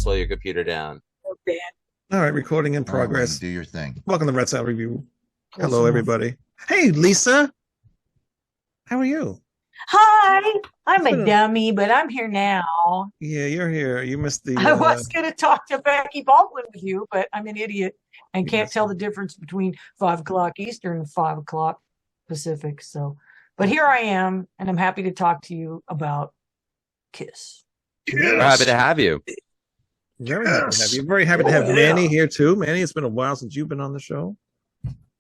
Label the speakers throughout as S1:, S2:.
S1: slow your computer down.
S2: Band.
S3: All right, recording in
S4: All right,
S3: progress.
S4: do your thing.
S3: Welcome to Red Sox Review.
S2: Close
S3: Hello,
S2: enough.
S3: everybody. Hey, Lisa. How are you?
S2: Hi, I'm
S3: It's
S2: a
S3: been
S2: dummy, but I'm here now.
S3: Yeah, you're here. You missed the.
S2: I was going to talk to Becky Baldwin with you, but I'm an idiot and
S3: You
S2: can't
S3: missed
S2: tell
S3: it.
S2: the difference between 5 o'clock Eastern and 5 o'clock Pacific. So, but here I am, and I'm happy to talk to you about Kiss.
S1: We're happy to have you.
S3: Very happy to have you. Very happy to have
S2: yeah.
S3: Manny here too. Manny, it's been a while since you've been on the show.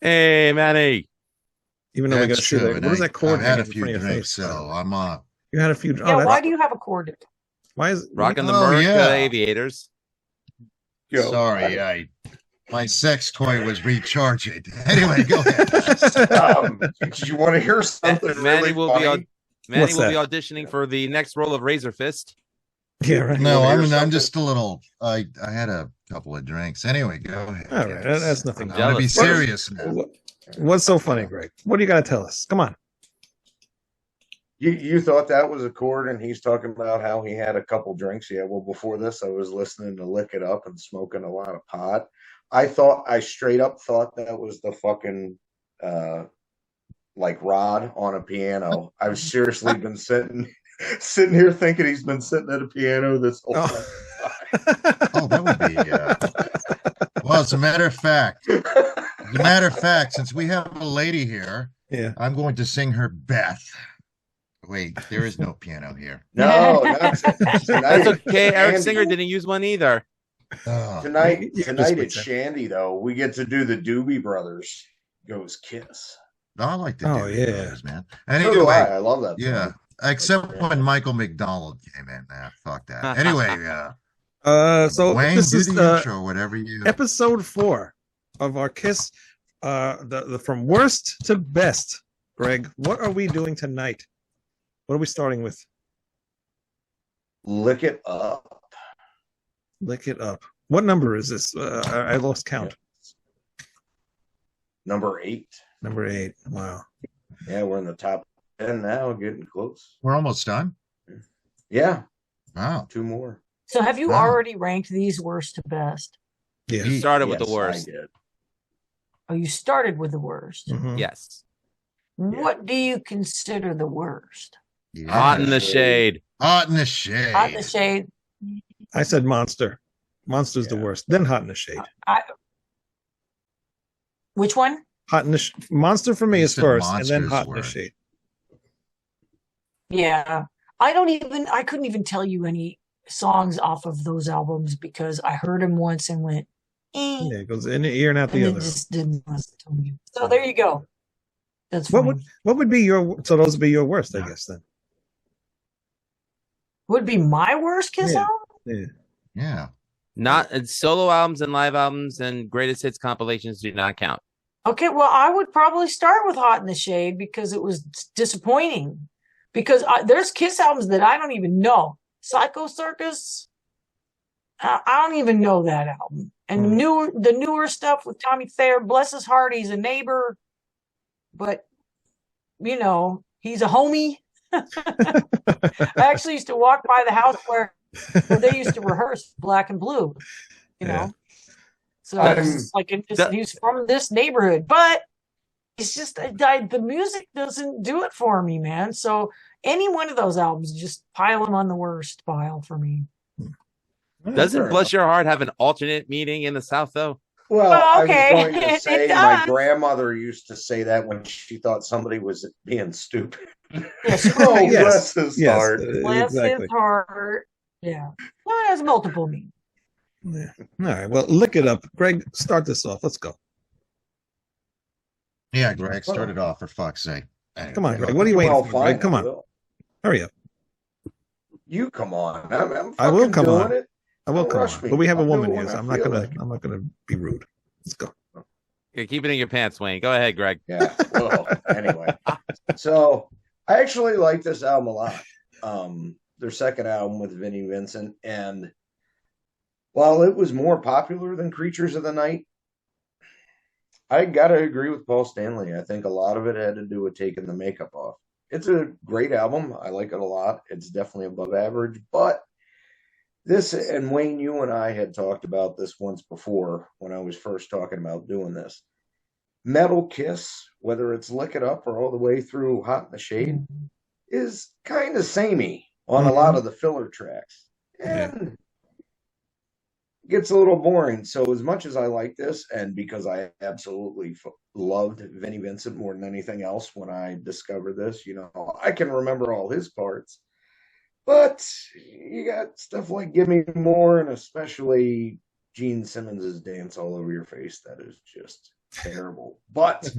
S1: Hey, Manny.
S3: Even though we got to
S4: That's
S3: see
S4: true.
S3: that.
S4: and
S3: What is that cord?
S4: I've had a
S3: hanging in
S4: few
S3: front of your
S4: drinks,
S3: face?
S4: so I'm
S3: You had a few.
S2: Yeah,
S3: that's-
S2: why do you have a cord?
S3: Why is
S1: Rocking the
S4: Oh,
S1: Merc
S4: yeah.
S1: Aviators.
S4: sorry. My sex toy was recharging. Anyway, go ahead.
S5: Did you want to hear something
S1: Manny
S5: really
S1: will
S5: funny?
S3: What's
S1: be
S3: that?
S1: auditioning for the next role of Razor Fist.
S3: Yeah, right.
S4: No,
S5: wanna hear
S4: I'm
S5: something?
S4: just a little. I had a couple of drinks. Anyway, go ahead.
S3: All right,
S4: guys.
S3: that's nothing.
S4: I'm gonna be
S1: Jealous.
S4: serious now.
S3: What's so funny, Greg? What do you got to tell us? Come on.
S5: You thought that was a chord, and he's talking about how he had a couple drinks. Yeah, well, before this, I was listening to Lick It Up and smoking a lot of pot. I straight up thought that was the fucking like rod on a piano. I've seriously been sitting here thinking he's been sitting at a piano this whole time.
S4: Oh, that would be. Well, as a matter of fact, since we have a lady here,
S3: Yeah.
S4: I'm going to sing her Beth. Wait, there is no piano here.
S5: No, that's
S1: That's
S5: tonight.
S1: okay. Eric
S5: Shandy.
S1: Singer didn't use one either.
S4: Oh,
S5: Tonight
S3: You just
S5: it's
S3: quit that.
S5: Shandy though. We get to do the Doobie Brothers goes Kiss.
S4: I like the
S3: Oh,
S4: Doobie
S3: yeah.
S4: Brothers, man.
S5: So do
S4: Anyway,
S5: I love that.
S4: yeah,
S5: song.
S4: except when Michael McDonald came in. Fuck that. Anyway,
S3: So
S4: Wayne,
S3: this
S4: do
S3: is
S4: the intro, whatever you.
S3: episode 4 of our Kiss, the from worst to best. Greg, what are we doing tonight? What are we starting with?
S5: Lick It Up.
S3: Lick it up. What number is this? I lost count.
S5: Number 8.
S3: Number 8. Wow.
S5: Yeah, we're in the top 10 now, getting close.
S4: We're almost done.
S5: Yeah,
S4: Wow.
S5: 2 more.
S2: So, have you
S4: Wow.
S2: already ranked these worst to best?
S3: Yeah.
S1: You started with
S5: Yes,
S1: the worst.
S5: I did.
S2: Oh, you started with the worst.
S3: Mhm.
S1: Yes.
S2: What do you consider the worst?
S4: Yeah.
S1: Hot in the shade.
S4: Hot in the shade.
S2: Hot in the shade.
S3: I said Monster. Monster's the
S5: Yeah.
S3: worst. Then Hot in the Shade.
S2: Which one?
S3: Hot in the Monster for me
S4: You
S3: is
S4: said
S3: first, and then
S4: Monster's
S3: Hot in the
S4: worst.
S3: Shade.
S2: Yeah. I couldn't even tell you any songs off of those albums because I heard them once and went, eh,
S3: Yeah, it goes in the ear and out
S2: and
S3: the
S2: then
S3: other.
S2: just didn't want to tell you. So there you go. That's
S3: What
S2: fine.
S3: What would be your? So those would be your worst, I guess. Then.
S2: Would be my worst Kiss
S3: Yeah.
S2: album?
S3: Yeah.
S4: Yeah.
S1: Not solo albums and live albums and greatest hits compilations do not count.
S2: Okay, well, I would probably start with Hot in the Shade because it was disappointing. Because there's Kiss albums that I don't even know. Psycho Circus, I don't even know that album. And the newer stuff with Tommy Thayer, bless his heart, he's a neighbor, but you know, he's a homie. I actually used to walk by the house where they used to rehearse Black and Blue, you know.
S3: Yeah.
S2: So it's like he's from this neighborhood, but it's just the music doesn't do it for me, man. So any one of those albums, just pile them on the worst pile for me.
S1: Doesn't Bless Your Heart have an alternate meaning in the South, though?
S5: Well,
S2: okay.
S5: I was going to say
S2: It
S5: my
S2: does.
S5: grandmother used to say that when she thought somebody was being stupid.
S2: Yes.
S5: Oh,
S3: Yes.
S5: bless his
S3: Yes.
S5: heart.
S2: Bless
S3: Exactly.
S2: his heart. Yeah. Well, it has multiple meanings.
S3: Yeah. All right. Well, lick it up, Greg. Start this off. Let's go.
S4: Yeah, Greg, start it off for fuck's sake. Anyway,
S3: Come on,
S4: go.
S3: Greg. What are you waiting
S5: Well,
S3: for,
S5: fine,
S3: Greg? Come
S5: I
S3: on.
S5: will.
S3: Hurry up.
S5: You come on. I'm
S3: I will
S5: fucking
S3: come
S5: doing
S3: on.
S5: it.
S3: I will
S5: Don't
S3: come
S5: rush
S3: on.
S5: me.
S3: But we have a
S5: I'll do
S3: woman
S5: it
S3: here,
S5: when
S3: so
S5: I
S3: I'm not
S5: feel
S3: gonna.
S5: like it.
S3: I'm not gonna be rude. Let's go.
S1: Okay, keep it in your pants, Wayne. Go ahead, Greg.
S5: Yeah. Well, anyway, so I actually like this album a lot. Their second album with Vinnie Vincent, and while it was more popular than Creatures of the Night, I gotta agree with Paul Stanley. I think a lot of it had to do with taking the makeup off. It's a great album. I like it a lot. It's definitely above average, but This, and Wayne, you and I had talked about this once before when I was first talking about doing this. Metal Kiss, whether it's Lick It Up or all the way through Hot in the Shade, is kind of samey on a lot of the filler tracks. And gets a little boring. So as much as I like this, and because I absolutely loved Vinnie Vincent more than anything else when I discovered this, I can remember all his parts. But you got stuff like Give Me More, and especially Gene Simmons's Dance All Over Your Face. That is just terrible. But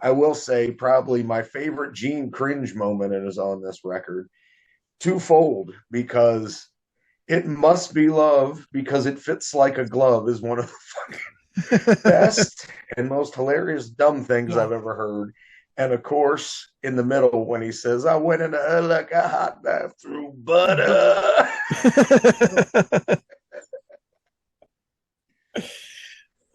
S5: I will say probably my favorite Gene cringe moment is on this record. Twofold, because It Must Be Love, because it fits like a glove, is one of the fucking best and most hilarious dumb things I've ever heard. And of course, in the middle, when he says, I went into her like a hot bath through butter.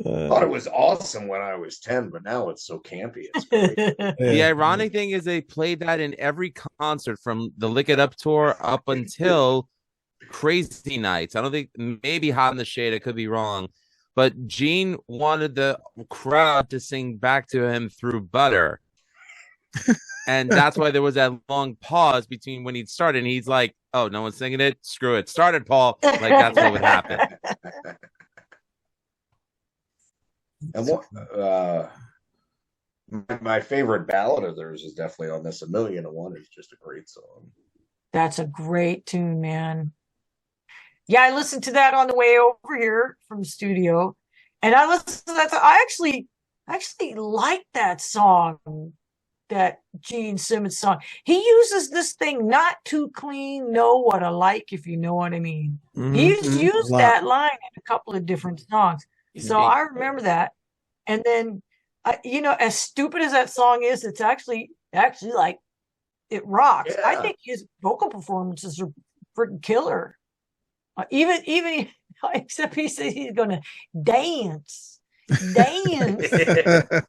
S5: Thought it was awesome when I was 10, but now it's so campy. It's great.
S1: The ironic thing is they played that in every concert from the Lick It Up tour up until Crazy Nights. I don't think, maybe Hot in the Shade, I could be wrong. But Gene wanted the crowd to sing back to him through butter. And that's why there was that long pause between when he'd started. And he's like, oh, no one's singing it? Screw it. Started, Paul. Like, that's what would happen.
S5: And my favorite ballad of theirs is definitely on this. A Million to One is just a great song.
S2: That's a great tune, man. Yeah, I listened to that on the way over here from the studio. And I listened to that. I actually like that song, that Gene Simmons song. He uses this thing, not too clean, know what I like, if you know what I mean. He's used that line in a couple of different songs. So I remember that. And then, as stupid as that song is, it's actually like, it rocks. Yeah. I think his vocal performances are freaking killer. Even except he says he's going to dance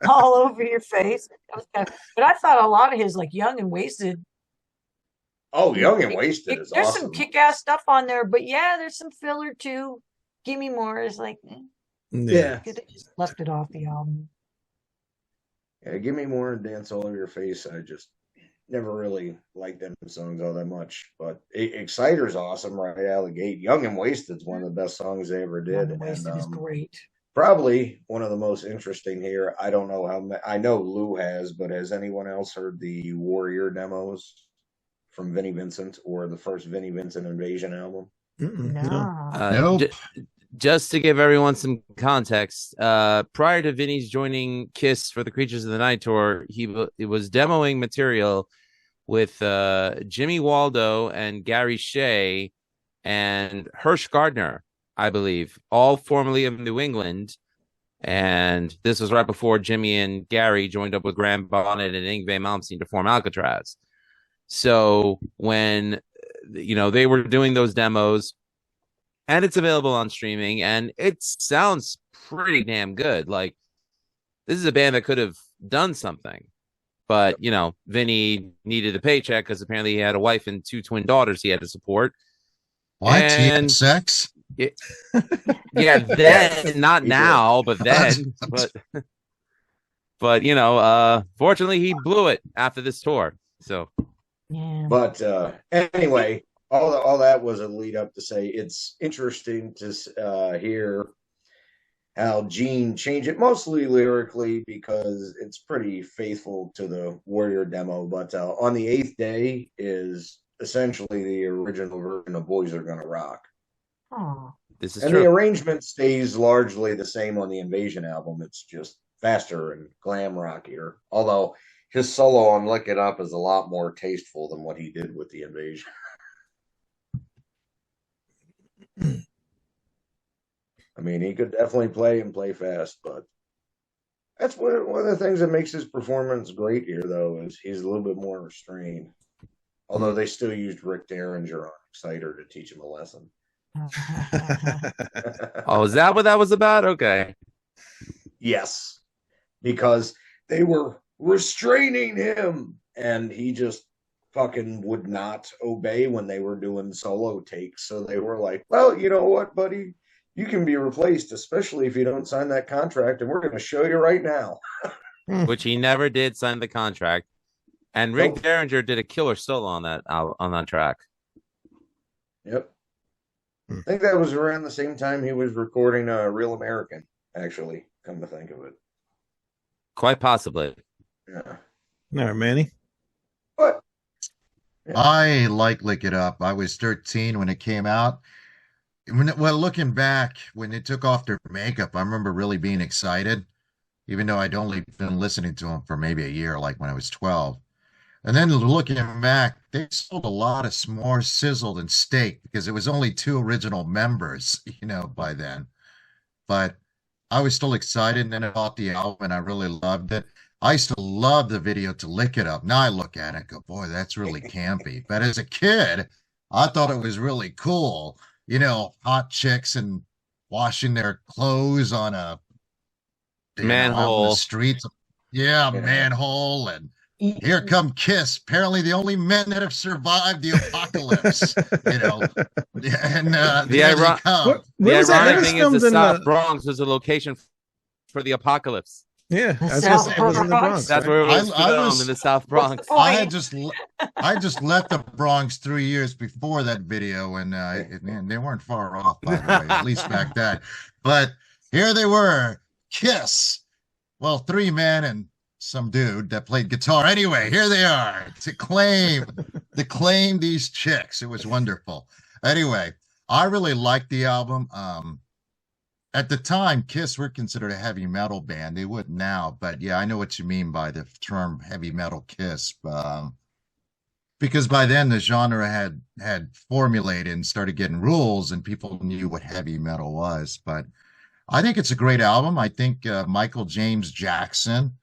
S2: all over your face. But I thought a lot of his, like Young and Wasted.
S5: Oh, Young and Wasted is
S2: there's
S5: awesome.
S2: Some kick-ass stuff on there, but yeah, there's some filler too. Give Me More is like,
S3: yeah,
S2: could have just left it off the album.
S5: Yeah, Give Me More and Dance All Over Your Face. I just never really liked them songs all that much. But Exciter's awesome right out of the gate. Young and Wasted's one of the best songs they ever did.
S2: Young and Wasted is great.
S5: Probably one of the most interesting here. I don't know how I know Lou has, but has anyone else heard the Warrior demos from Vinnie Vincent or the first Vinnie Vincent Invasion album?
S2: No.
S4: Nope.
S1: Just to give everyone some context, prior to Vinny's joining Kiss for the Creatures of the Night tour, he was demoing material with Jimmy Waldo and Gary Shea and Hirsch Gardner, I believe, all formerly of New England. And this was right before Jimmy and Gary joined up with Graham Bonnet and Yngwie Malmsteen to form Alcatraz. So when, they were doing those demos, and it's available on streaming, and it sounds pretty damn good. Like, this is a band that could have done something. But, Vinny needed a paycheck because apparently he had a wife and 2 twin daughters he had to support.
S4: What? He had sex?
S1: Yeah, then, not now, but then. But fortunately, he blew it after this tour. So,
S2: yeah.
S5: But anyway, all that was a lead up to say it's interesting to hear how Gene changed it, mostly lyrically, because it's pretty faithful to the Warrior demo. But On the Eighth Day is essentially the original version of Boys Are Gonna Rock.
S2: Oh,
S1: this is
S5: and
S1: true.
S5: The arrangement stays largely the same on the Invasion album. It's just faster and glam rockier. Although his solo on Lick It Up is a lot more tasteful than what he did with the Invasion. I mean, he could definitely play fast, but that's one of the things that makes his performance great here, though, is he's a little bit more restrained. Although they still used Rick Derringer on Exciter to teach him a lesson.
S1: Oh, is that what that was about? Okay.
S5: Yes, because they were restraining him, and he just fucking would not obey when they were doing solo takes. So they were like, well, you know what, buddy? You can be replaced, especially if you don't sign that contract, and we're going to show you right now.
S1: Which he never did sign the contract. And Rick
S5: Nope.
S1: Derringer did a killer solo on that track.
S5: Yep. I think that was around the same time he was recording Real American, actually, come to think of it.
S1: Quite possibly.
S5: Yeah.
S3: All right, Manny.
S5: But
S4: I like Lick It Up. I was 13 when it came out. Well, looking back, when they took off their makeup, I remember really being excited, even though I'd only been listening to them for maybe a year, like when I was 12. And then looking back, they sold a lot of more sizzle than steak because it was only 2 original members, by then. But I was still excited, and then I bought the album, and I really loved it. I used to love the video to Lick It Up. Now I look at it and go, boy, that's really campy. But as a kid, I thought it was really cool. Hot chicks and washing their clothes on a
S1: Manhole.
S4: out in the streets. Yeah, manhole. And here come Kiss. Apparently the only men that have survived the apocalypse. And
S1: The ironic thing is the South Bronx was a location for the apocalypse.
S3: Yeah,
S2: The
S3: I was gonna say it was in the
S2: South
S3: Bronx.
S1: That's
S3: right?
S1: where it was
S4: I
S1: filmed,
S4: was-
S1: in the South Bronx.
S4: I just left the Bronx 3 years before that video, and they weren't far off, by the way, at least back then. But here they were, Kiss. Well, 3 men and some dude that played guitar. Anyway, here they are to claim these chicks. It was wonderful. Anyway, I really liked the album. At the time, Kiss were considered a heavy metal band. They wouldn't now, but yeah, I know what you mean by the term heavy metal Kiss. Because by then the genre had formulated and started getting rules, and people knew what heavy metal was. But I think it's a great album. I think Michael James Jackson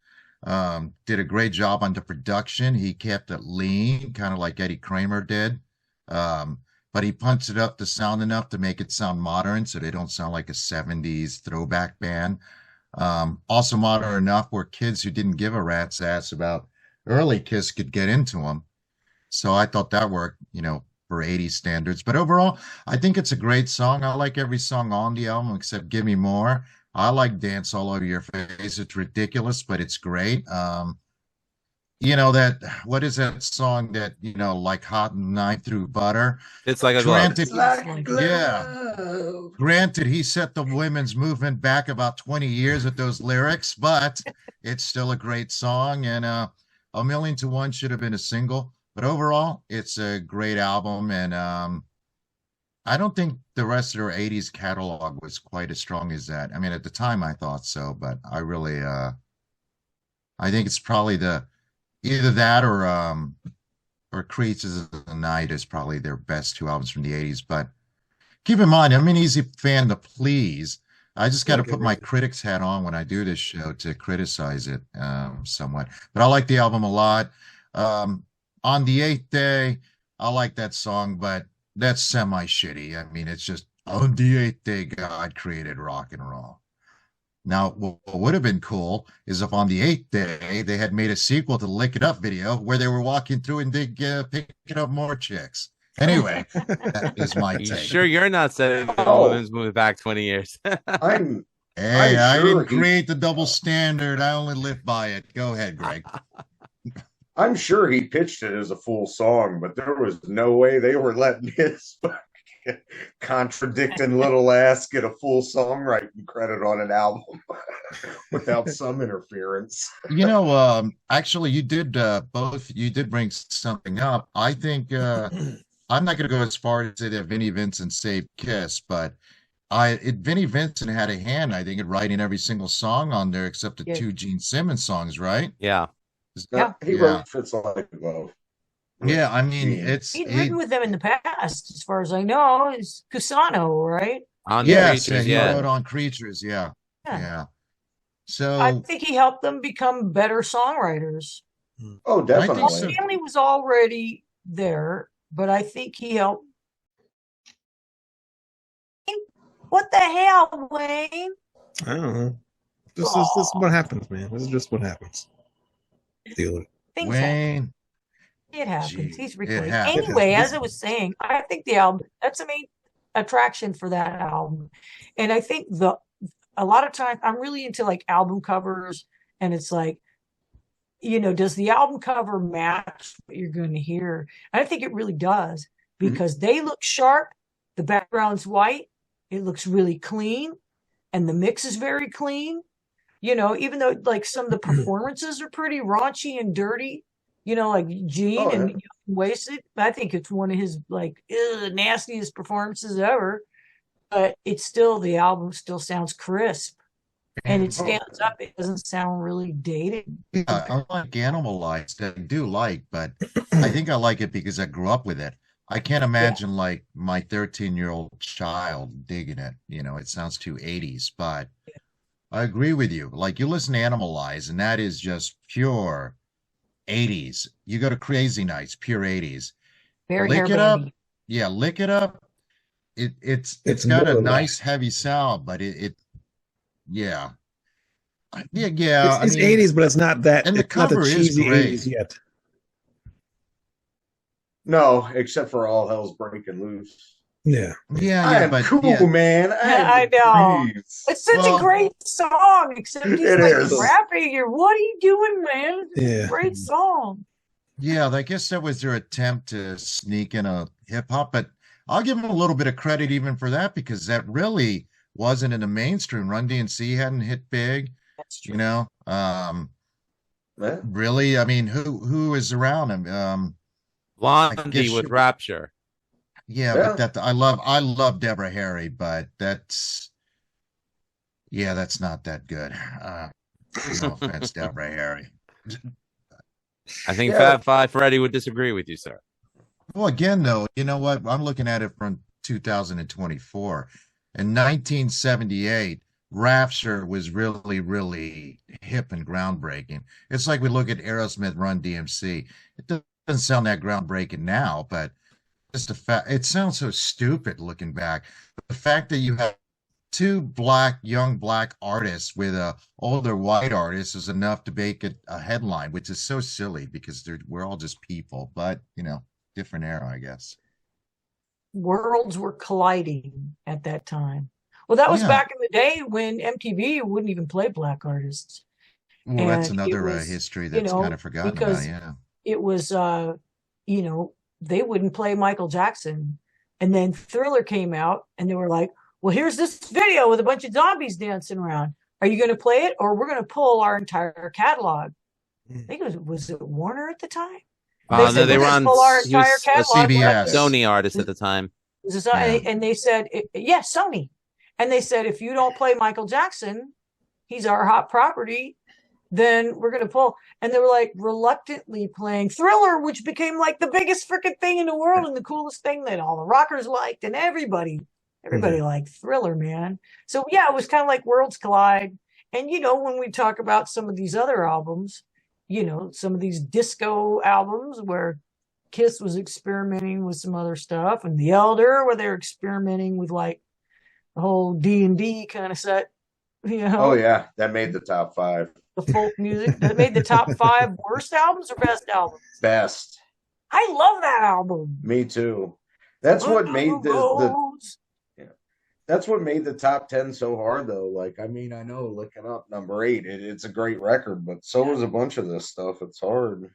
S4: did a great job on the production. He kept it lean, kind of like Eddie Kramer did. But he punched it up to sound enough to make it sound modern, so they don't sound like a 70s throwback band. Also modern enough where kids who didn't give a rat's ass about early Kiss could get into them. So I thought that worked, for 80s standards. But overall, I think it's a great song. I like every song on the album except Give Me More. I like Dance All Over Your Face. It's ridiculous, but it's great. What is that song that, like hot knife through butter?
S1: It's like a glove.
S4: Granted, he set the women's movement back about 20 years with those lyrics, but it's still a great song. And A Million to One should have been a single. But overall, it's a great album. And I don't think the rest of their 80s catalog was quite as strong as that. I mean, at the time, I thought so, but I really, I think it's probably either that or Creatures of the Night is probably their best 2 albums from the 80s. But keep in mind, I'm an easy fan to please. I just got to put my critic's hat on when I do this show to criticize it somewhat. But I like the album a lot. On the 8th Day, I like that song, but that's semi-shitty. I mean, it's just, on the 8th day, God created rock and roll. Now, what would have been cool is if on the 8th day, they had made a sequel to the Lick It Up video where they were walking through and they picking up more chicks. Anyway, that is my
S1: You
S4: take.
S1: sure you're not setting the women's movement back 20 years?
S5: I'm
S4: I
S5: sure
S4: didn't create the double standard. I only live by it. Go ahead, Greg.
S5: I'm sure he pitched it as a full song, but there was no way they were letting his contradicting little ass get a full songwriting credit on an album without some interference.
S4: Actually, you did bring something up. I think I'm not going to go as far as to say that Vinnie Vincent saved Kiss, but Vinnie Vincent had a hand, I think, in writing every single song on there except the 2 Gene Simmons songs, right?
S1: Yeah.
S5: He wrote Fits Like a Glove.
S4: Yeah, I mean,
S2: he'd written with them in the past, as far as I know. It's Cusano, right?
S4: He wrote on Creatures. Yeah. So
S2: I think he helped them become better songwriters.
S5: Oh, definitely.
S4: I think so.
S2: Stanley was already there, but I think he helped. What the hell, Wayne?
S3: I don't know. This is what happens, man. This is just what happens. Deal with it.
S2: Things
S4: Wayne,
S2: It happens.
S4: Gee,
S2: He's
S4: it
S2: recording.
S4: happens.
S2: Anyway, as I was saying, I think the album, that's the main attraction for that album. And I think a lot of times I'm really into like album covers, and it's like, does the album cover match what you're going to hear? And I think it really does, because they look sharp. The background's white. It looks really clean, and the mix is very clean. Even though like some of the performances are pretty raunchy and dirty, like Gene and Young and Wasted. I think it's one of his like nastiest performances ever. But the album still sounds crisp, and it stands up. It doesn't sound really dated.
S4: Yeah, I like Animalized. I do like, but I think I like it because I grew up with it. I can't imagine like my 13-year-old child digging it. It sounds too 80s, but I agree with you. Like you listen to Animalize, and that is just pure 80s. You go to Crazy Nights, pure 80s.
S2: Very
S4: Lick
S2: hair
S4: it up.
S2: bandy.
S4: Yeah, Lick It Up. It's got a nice heavy sound, but yeah. Yeah.
S3: It's 80s, but it's not that.
S4: And the
S3: it's not the
S4: cover is
S3: cheesy
S4: great.
S3: 80s yet.
S5: No, except for All Hell's Breaking Loose.
S3: Yeah.
S5: I am cool, man.
S2: I know.
S5: Breeze.
S2: It's such a great song, except he's
S5: It
S2: like
S5: is.
S2: rapping. What are you doing, man? It's
S3: Yeah.
S2: a great song.
S4: Yeah, I guess that was their attempt to sneak in a hip hop, but I'll give them a little bit of credit even for that, because that really wasn't in the mainstream. Run DMC hadn't hit big,
S2: That's true.
S4: Really, I mean, who is around him?
S1: Blondie with Rapture.
S4: Yeah, but I love Deborah Harry, but that's not that good. No offense, Deborah Harry.
S1: I think Fab Five Freddy would disagree with you, sir.
S4: Well, again, though, you know what? I'm looking at it from 2024. In 1978, Rapture was really, really hip and groundbreaking. It's like we look at Aerosmith, Run DMC. It doesn't sound that groundbreaking now, but just the fact, it sounds so stupid looking back. The fact that you have two young black artists with a older white artist is enough to make it a headline, which is so silly because we're all just people, but different era, I guess.
S2: Worlds were colliding at that time. Well, that was back in the day when MTV wouldn't even play black artists.
S4: Well, that's another history that's kind of forgotten about. Yeah,
S2: it was, they wouldn't play Michael Jackson, and then Thriller came out, and they were like, "Well, here's this video with a bunch of zombies dancing around. Are you going to play it, or we're going to pull our entire catalog?" I think was it Warner at the time?
S1: They were on
S4: CBS.
S1: Sony artist at the time.
S2: And they said, yes, Sony. And they said, if you don't play Michael Jackson, he's our hot property, then we're going to pull. And they were like reluctantly playing Thriller, which became like the biggest freaking thing in the world and the coolest thing that all the rockers liked, and everybody liked Thriller, man. So yeah, it was kind of like worlds collide. And when we talk about some of these other albums, some of these disco albums where Kiss was experimenting with some other stuff, and The Elder, where they're experimenting with like the whole D&D kind of set,
S5: Oh yeah, that made the top 5.
S2: The folk music that made the top 5 worst albums or best albums.
S5: Best.
S2: I love that album.
S5: Me too. That's what made that's what made the top 10 so hard, though. Like, I mean, I know looking up number 8, it's a great record, but so was a bunch of this stuff. It's hard.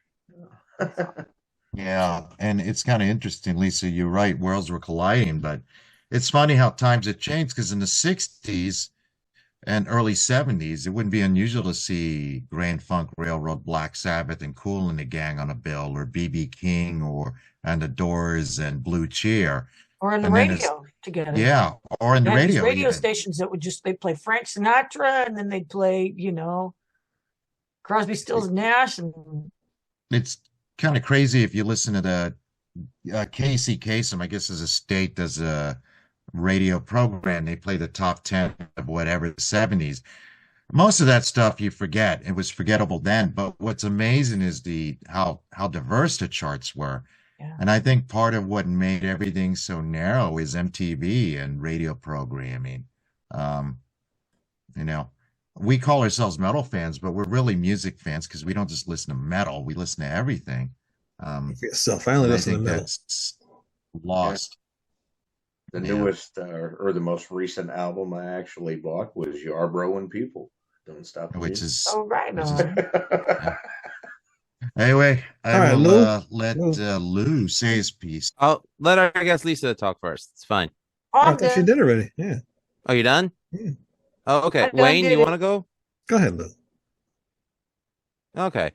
S4: Yeah, and it's kind of interesting, Lisa. You're right. Worlds were colliding, but it's funny how times have changed, because in the 60s and early 70s, it wouldn't be unusual to see Grand Funk Railroad, Black Sabbath, and Kool and the Gang on a bill, or B.B. King, and the Doors and Blue Cheer.
S2: Or in the radio together.
S4: Yeah, or in the radio.
S2: Radio stations that they'd play Frank Sinatra, and then they'd play, Crosby, Stills, and Nash. And
S4: it's kind of crazy if you listen to the Casey Kasem, I guess, as a state does a radio program. They play the top 10 of whatever, the 70s. Most of that stuff you forget. It was forgettable then. But what's amazing is how diverse the charts were. Yeah. And I think part of what made everything so narrow is MTV and radio programming. We call ourselves metal fans, but we're really music fans, because we don't just listen to metal. We listen to everything.
S3: For yourself. I only
S4: I
S3: listen to
S4: think
S3: metal.
S4: that's lost.
S5: The
S4: Yeah.
S5: newest or the most recent album I actually bought was Yarbrough and People. Don't Stop the
S4: Which
S5: Music.
S4: is
S2: Oh, right
S4: which is-
S2: on.
S4: anyway. I
S3: All right,
S4: will
S3: Lou.
S4: let
S3: Lou.
S4: Lou say his piece.
S1: I'll let our guest Lisa talk first. It's fine.
S3: I
S2: I'm
S3: thought she
S2: done.
S3: did already. Yeah.
S1: Oh, you done?
S3: Yeah.
S1: Oh, okay.
S2: I done
S1: Wayne,
S2: did
S1: you
S2: it.
S1: want to go?
S3: Go ahead, Lou.
S1: Okay.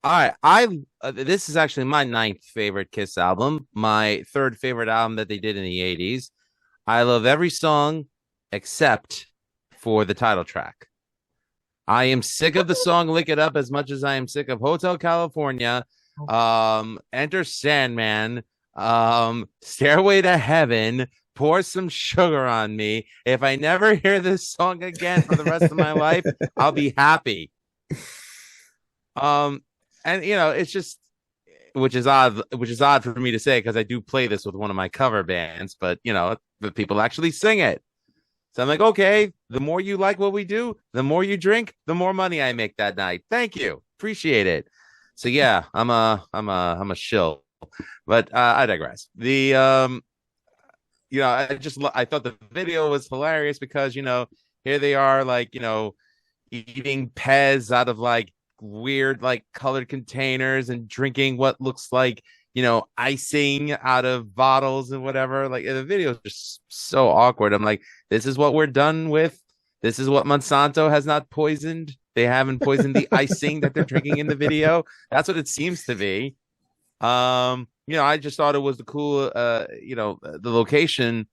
S1: All right. This is actually my 9th favorite Kiss album. My 3rd favorite album that they did in the 80s. I love every song except for the title track. I am sick of the song Lick It Up as much as I am sick of Hotel California, Enter Sandman, Stairway to Heaven, Pour Some Sugar on Me. If I never hear this song again for the rest of my life, I'll be happy. And it's just, which is odd for me to say because I do play this with one of my cover bands, but the people actually sing it. So I'm like, okay, the more you like what we do, the more you drink, the more money I make that night. Thank you. Appreciate it. So yeah, I'm a shill, but I digress. I thought the video was hilarious because, here they are like, eating Pez out of like weird, like colored containers and drinking what looks like, icing out of bottles and whatever. Like the video is just so awkward. I'm like, this is what we're done with. This is what Monsanto has not poisoned. They haven't poisoned the icing that they're drinking in the video. That's what it seems to be. I just thought it was the cool, the location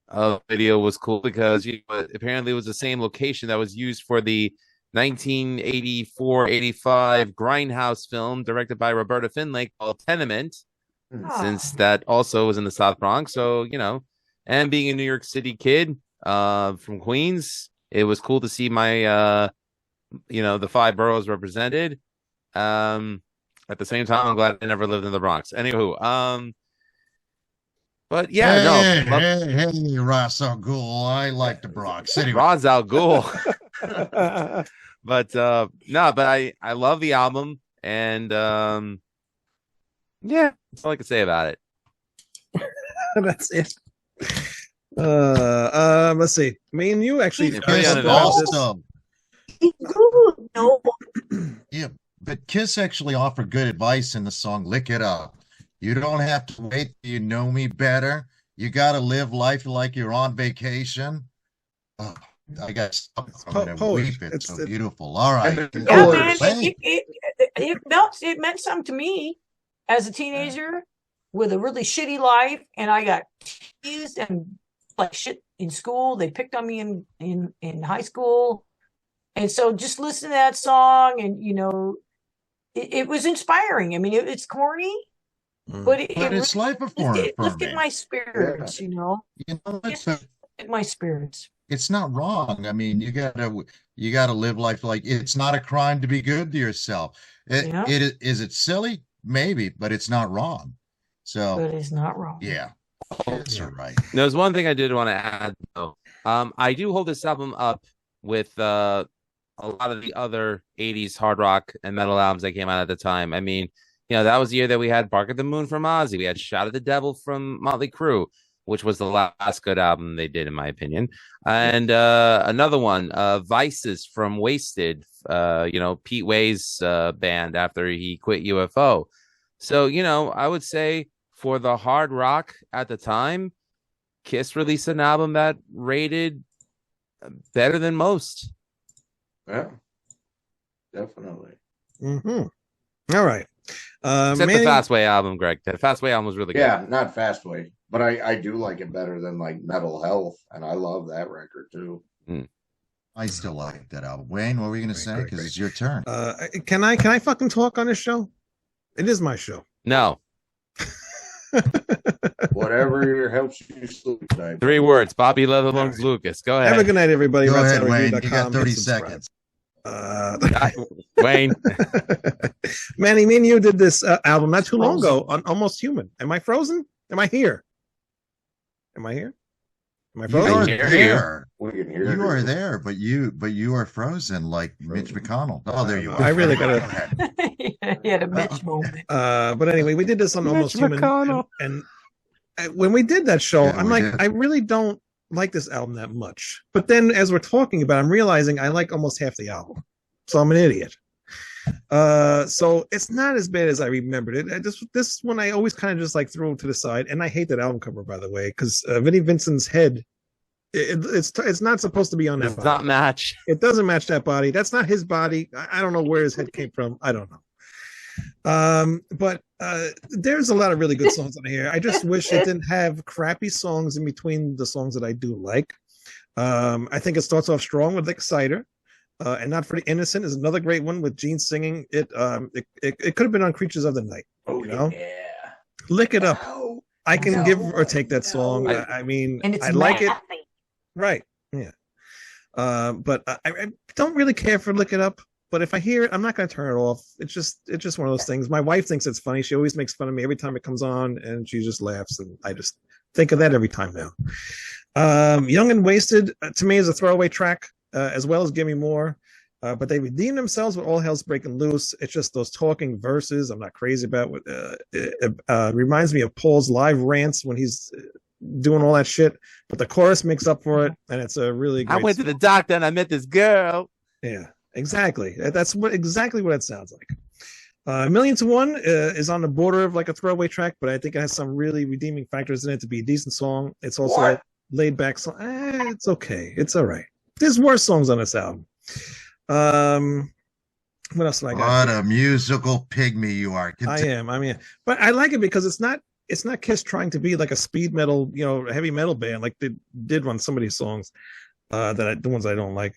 S1: of the video was cool because apparently it was the same location that was used for the 1984-85 Grindhouse film directed by Roberta Findlay called Tenement, since that also was in the South Bronx. So, and being a New York City kid from Queens, it was cool to see my, the 5 boroughs represented. At the same time, I'm glad I never lived in the Bronx. Anywho, but yeah,
S4: Hey, Ross Al Ghul. I like the Bronx. Anyway.
S1: Ra's al Ghul. But I love the album, and yeah, that's all I can say about it.
S3: That's it. Let's see. Me and you actually
S2: No.
S4: Yeah, but Kiss actually offered good advice in the song "Lick It Up." You don't have to wait till you know me better. You got to live life like you're on vacation. Oh, I got I'm gonna weep. It's so beautiful. All right.
S2: Yeah, man, it meant something to me as a teenager with a really shitty life, and I got teased and like shit in school. They picked on me in high school, and so just listen to that song, and it was inspiring. I mean, it's corny, but
S4: it's life affirming.
S2: It lifted my spirits. My spirits.
S4: It's not wrong. I mean, you gotta live life like it's not a crime to be good to yourself. Is it silly? Maybe, but it's not wrong. So
S2: but it's not wrong.
S4: Yeah. That's all right.
S1: There's one thing I did want to add though. I do hold this album up with a lot of the other 80s hard rock and metal albums that came out at the time. I mean, that was the year that we had Bark at the Moon from Ozzy. We had Shout at the Devil from Motley Crue, which was the last good album they did, in my opinion. And another one, Vices from Wasted, Pete Way's band after he quit UFO. So, I would say for the hard rock at the time, Kiss released an album that rated better than most.
S5: Yeah, definitely.
S3: Mm-hmm. All right.
S1: Except the Fastway album, Greg. The Fastway album was really good.
S5: Yeah, not Fastway, but I do like it better than like Metal Health, and I love that record too.
S4: I still like that album. Wayne, what were you going to say? Because it's your turn.
S3: Can I fucking talk on this show? It is my show.
S1: No.
S5: Whatever helps you sleep tonight.
S1: 3 words. Bobby Leatherlungs Lucas. Go ahead.
S3: Have a good night, everybody.
S4: Go ahead, Wayne. You got 30 seconds.
S1: Wayne.
S3: Manny, me and you did this album not too long ago on Almost Human. Am I frozen? Am I here? Am I
S4: You
S3: frozen?
S4: are
S1: hear
S4: there.
S5: We can hear
S4: You are there, but you are frozen like Mitch McConnell. Oh, there you are.
S3: I really gotta.
S4: Go ahead.
S2: He had a Mitch moment.
S3: But anyway, we did this on
S1: Mitch
S3: Almost Human,
S1: McConnell.
S3: and when we did that show,
S4: Yeah,
S3: I'm
S4: we
S3: like,
S4: did.
S3: I really don't like this album that much. But then, as we're talking about, it, I'm realizing I like almost half the album, so I'm an idiot. So it's not as bad as I remembered it. This one I always kind of just like throw to the side, and I hate that album cover, by the way, because Vinnie Vincent's head. It's not supposed to be on that
S1: Does
S3: body.
S1: not match.
S3: It doesn't match that body. That's not his body. I don't know where his head came from. I don't know. But there's a lot of really good songs on here. I just wish it didn't have crappy songs in between the songs that I do like. I think it starts off strong with Exciter. And Not For the Innocent is another great one with Gene singing. It could have been on Creatures of the Night.
S5: Oh,
S3: You know?
S5: yeah.
S3: Lick It Up.
S5: No,
S3: I can
S5: no,
S3: give or take that song.
S5: no.
S3: I mean,
S2: And it's
S3: I like it.
S2: mathy.
S3: Right. Yeah. But I don't really care for Lick It Up. But if I hear it, I'm not going to turn it off. It's just one of those things. My wife thinks it's funny. She always makes fun of me every time it comes on, and she just laughs. And I just think of that every time now. Young and Wasted to me is a throwaway track, as well as Give Me More. But they redeem themselves with All Hell's Breaking Loose. It's just those talking verses I'm not crazy about. It reminds me of Paul's live rants when he's doing all that shit. But the chorus makes up for it, and it's a really great
S1: I went to the doctor and I met this girl.
S3: Yeah, exactly. That's exactly what it sounds like. Million to One is on the border of like a throwaway track, but I think it has some really redeeming factors in it to be a decent song. It's also a laid back song. It's okay. It's all right. There's worse songs on this album. What else did I got?
S4: What a musical pygmy you are.
S3: I am. But I like it because it's not Kiss trying to be like a speed metal, heavy metal band like they did on some of these songs. The ones I don't like.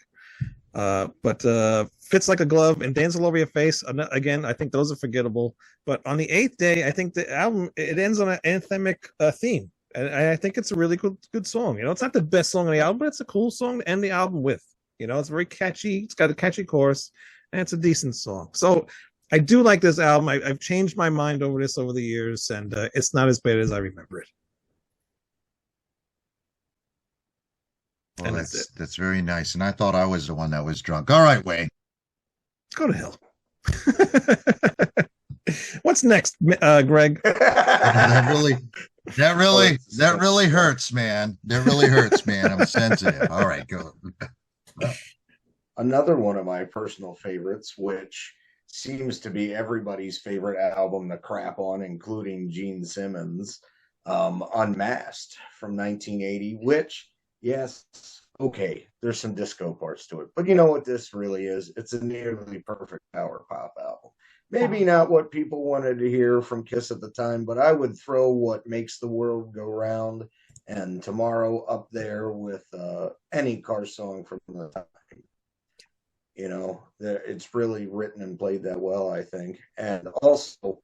S3: But Fits Like a Glove and Dance All Over Your Face. Again, I think those are forgettable. But on the eighth day, I think the album it ends on an anthemic theme, and I think it's a really good song. It's not the best song on the album, but it's a cool song to end the album with. It's very catchy. It's got a catchy chorus, and it's a decent song. So I do like this album. I've changed my mind over the years, and it's not as bad as I remember it.
S4: Well,
S3: And
S4: that's very nice. And I thought I was the one that was drunk. All right, Wayne.
S3: Go to hell. What's next, Greg?
S4: That really hurts, man. That really hurts, man. I'm sensitive. All right, go.
S5: Another one of my personal favorites, which seems to be everybody's favorite album to crap on, including Gene Simmons, Unmasked from 1980, which, yes, okay, there's some disco parts to it. But you know what this really is? It's a nearly perfect power pop album. Maybe not what people wanted to hear from Kiss at the time, but I would throw What Makes the World Go Round and Tomorrow up there with any Carr song from the time. It's really written and played that well, I think. And also,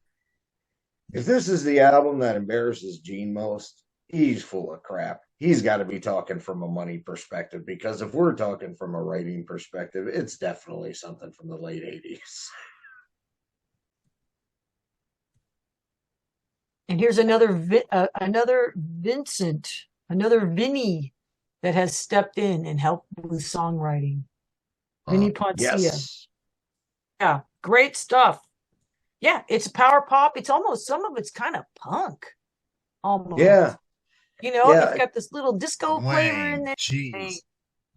S5: if this is the album that embarrasses Gene most, he's full of crap. He's got to be talking from a money perspective, because if we're talking from a writing perspective, it's definitely something from the late 80s.
S2: And here's another Vincent, another Vinnie that has stepped in and helped with songwriting. Vinnie Poncia.
S5: Yes.
S2: Yeah, great stuff. Yeah, it's power pop. It's almost, some of it's kind of punk. Almost.
S5: Yeah.
S2: It's got this little disco flavor in there.
S4: Jeez.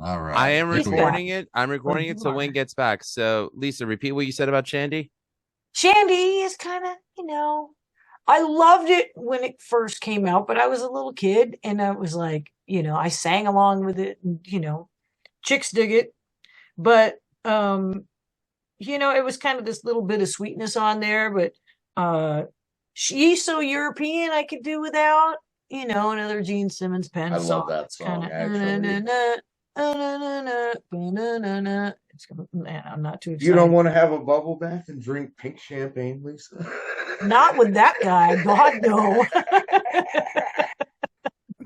S4: All right.
S1: I am
S2: He's
S1: recording it. I'm recording it till Wayne gets back. So, Lisa, repeat what you said about Shandy.
S2: Shandy is kind of, I loved it when it first came out, but I was a little kid and I was like, I sang along with it and, chicks dig it. But, it was kind of this little bit of sweetness on there, but She's So European I could do without, another Gene Simmons pen
S5: I
S2: song.
S5: love that song, actually.
S2: Man, I'm not too excited.
S5: You don't want to have a bubble bath and drink pink champagne, Lisa?
S2: Not with that guy. God, no.
S1: I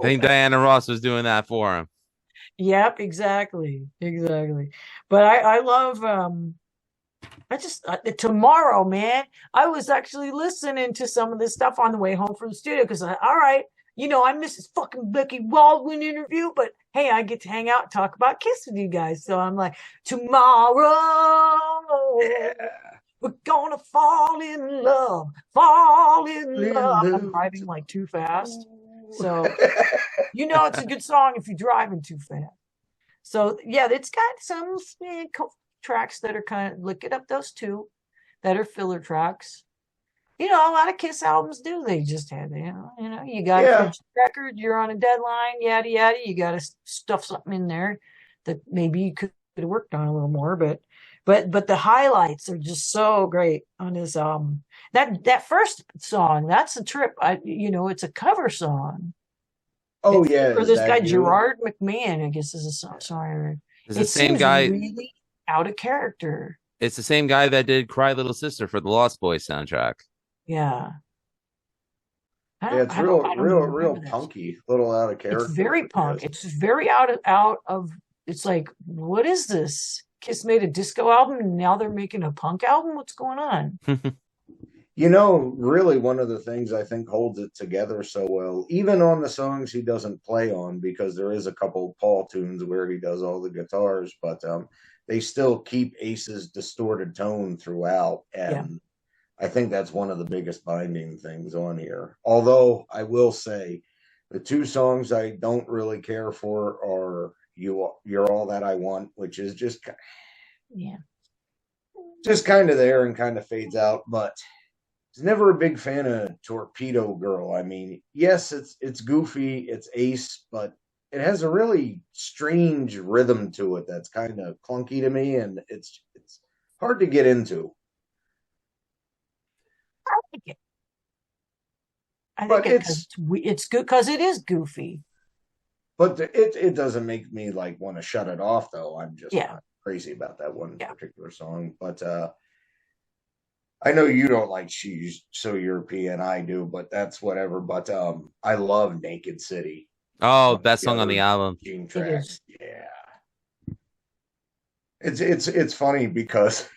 S1: think Diana Ross was doing that for him.
S2: Yep, exactly. But I love, Tomorrow, man. I was actually listening to some of this stuff on the way home from the studio because all right, I miss this fucking Becky Baldwin interview, but hey, I get to hang out and talk about Kiss with you guys. So I'm like, tomorrow we're gonna fall in love, fall in love. I'm driving like too fast. So, it's a good song if you're driving too fast. So, yeah, it's got some tracks that are kind of, look it up, those two that are filler tracks. A lot of Kiss albums do. They just had, you got to finish the record, you're on a deadline, yada, yada. You got to stuff something in there that maybe you could have worked on a little more, but the highlights are just so great on this album. That first song, that's a trip. It's a cover song.
S5: Oh, yeah.
S2: For this guy, Gerard McMahon, I guess is a songwriter.
S1: It's the same guy.
S2: Really out of character.
S1: It's the same guy that did Cry Little Sister for the Lost Boys soundtrack.
S2: Yeah.
S5: It's real punky, little out of character.
S2: It's very punk. It's very out of. It's like, what is this? Kiss made a disco album and now they're making a punk album. What's going on?
S5: Really one of the things I think holds it together so well, even on the songs he doesn't play on, because there is a couple Paul tunes where he does all the guitars, but they still keep Ace's distorted tone throughout. And I think that's one of the biggest binding things on here. Although I will say the two songs I don't really care for are You're All That I Want, which is just kind of there and kind of fades out, but I was never a big fan of Torpedo Girl. I mean, yes, it's goofy, it's Ace, but it has a really strange rhythm to it that's kind of clunky to me, and it's hard to get into.
S2: I like it. I think it's good because it is goofy.
S5: But it doesn't make me like want to shut it off, though. I'm just not crazy about that one particular song. But I know you don't like She's So European. I do, but that's whatever. But I love Naked City.
S1: Oh, best song on the album.
S5: Track. Yeah. It's funny because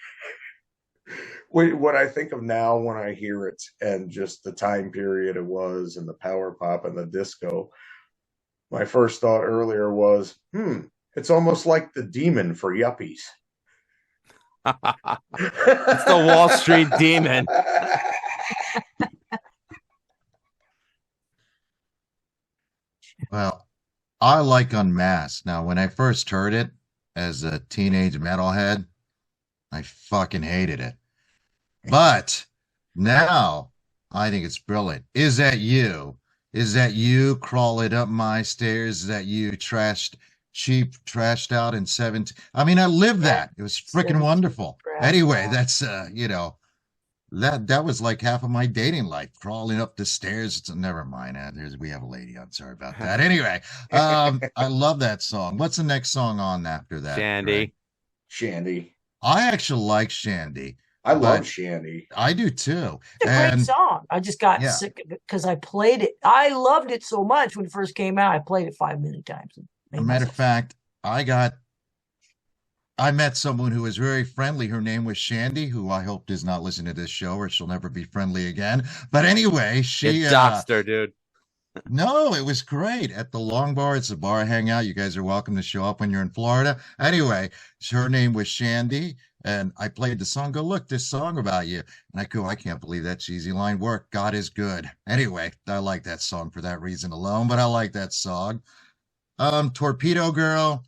S5: what I think of now when I hear it and just the time period it was and the power pop and the disco, my first thought earlier was, it's almost like the Demon for yuppies.
S1: It's the Wall Street Demon.
S4: Well, I like Unmasked. Now, when I first heard it as a teenage metalhead, I fucking hated it. But now I think it's brilliant. Is that you? Is that you crawling up my stairs? Is that you trashed out in 17? I mean, I lived that. It was freaking wonderful. Anyway, that's that was like half of my dating life, crawling up the stairs. Never mind. We have a lady on. Sorry about that. Anyway, I love that song. What's the next song on after that?
S1: Shandy.
S5: Shandy.
S4: I actually like Shandy.
S5: I love Shandy.
S4: I do too.
S2: It's a great song. I just got sick of it because I played it. I loved it so much when it first came out. I played it 5 million times.
S4: As a matter of fact, I met someone who was very friendly. Her name was Shandy, who I hope does not listen to this show or she'll never be friendly again. But anyway, she
S1: doxed her, dude.
S4: No, it was great at the Long Bar. It's a bar hangout. You guys are welcome to show up when you're in Florida. Anyway, her name was Shandy. And I played the song, go, look, this song about you. And I go, I can't believe that cheesy line worked. God is good. Anyway, I like that song for that reason alone, but I like that song. Torpedo Girl.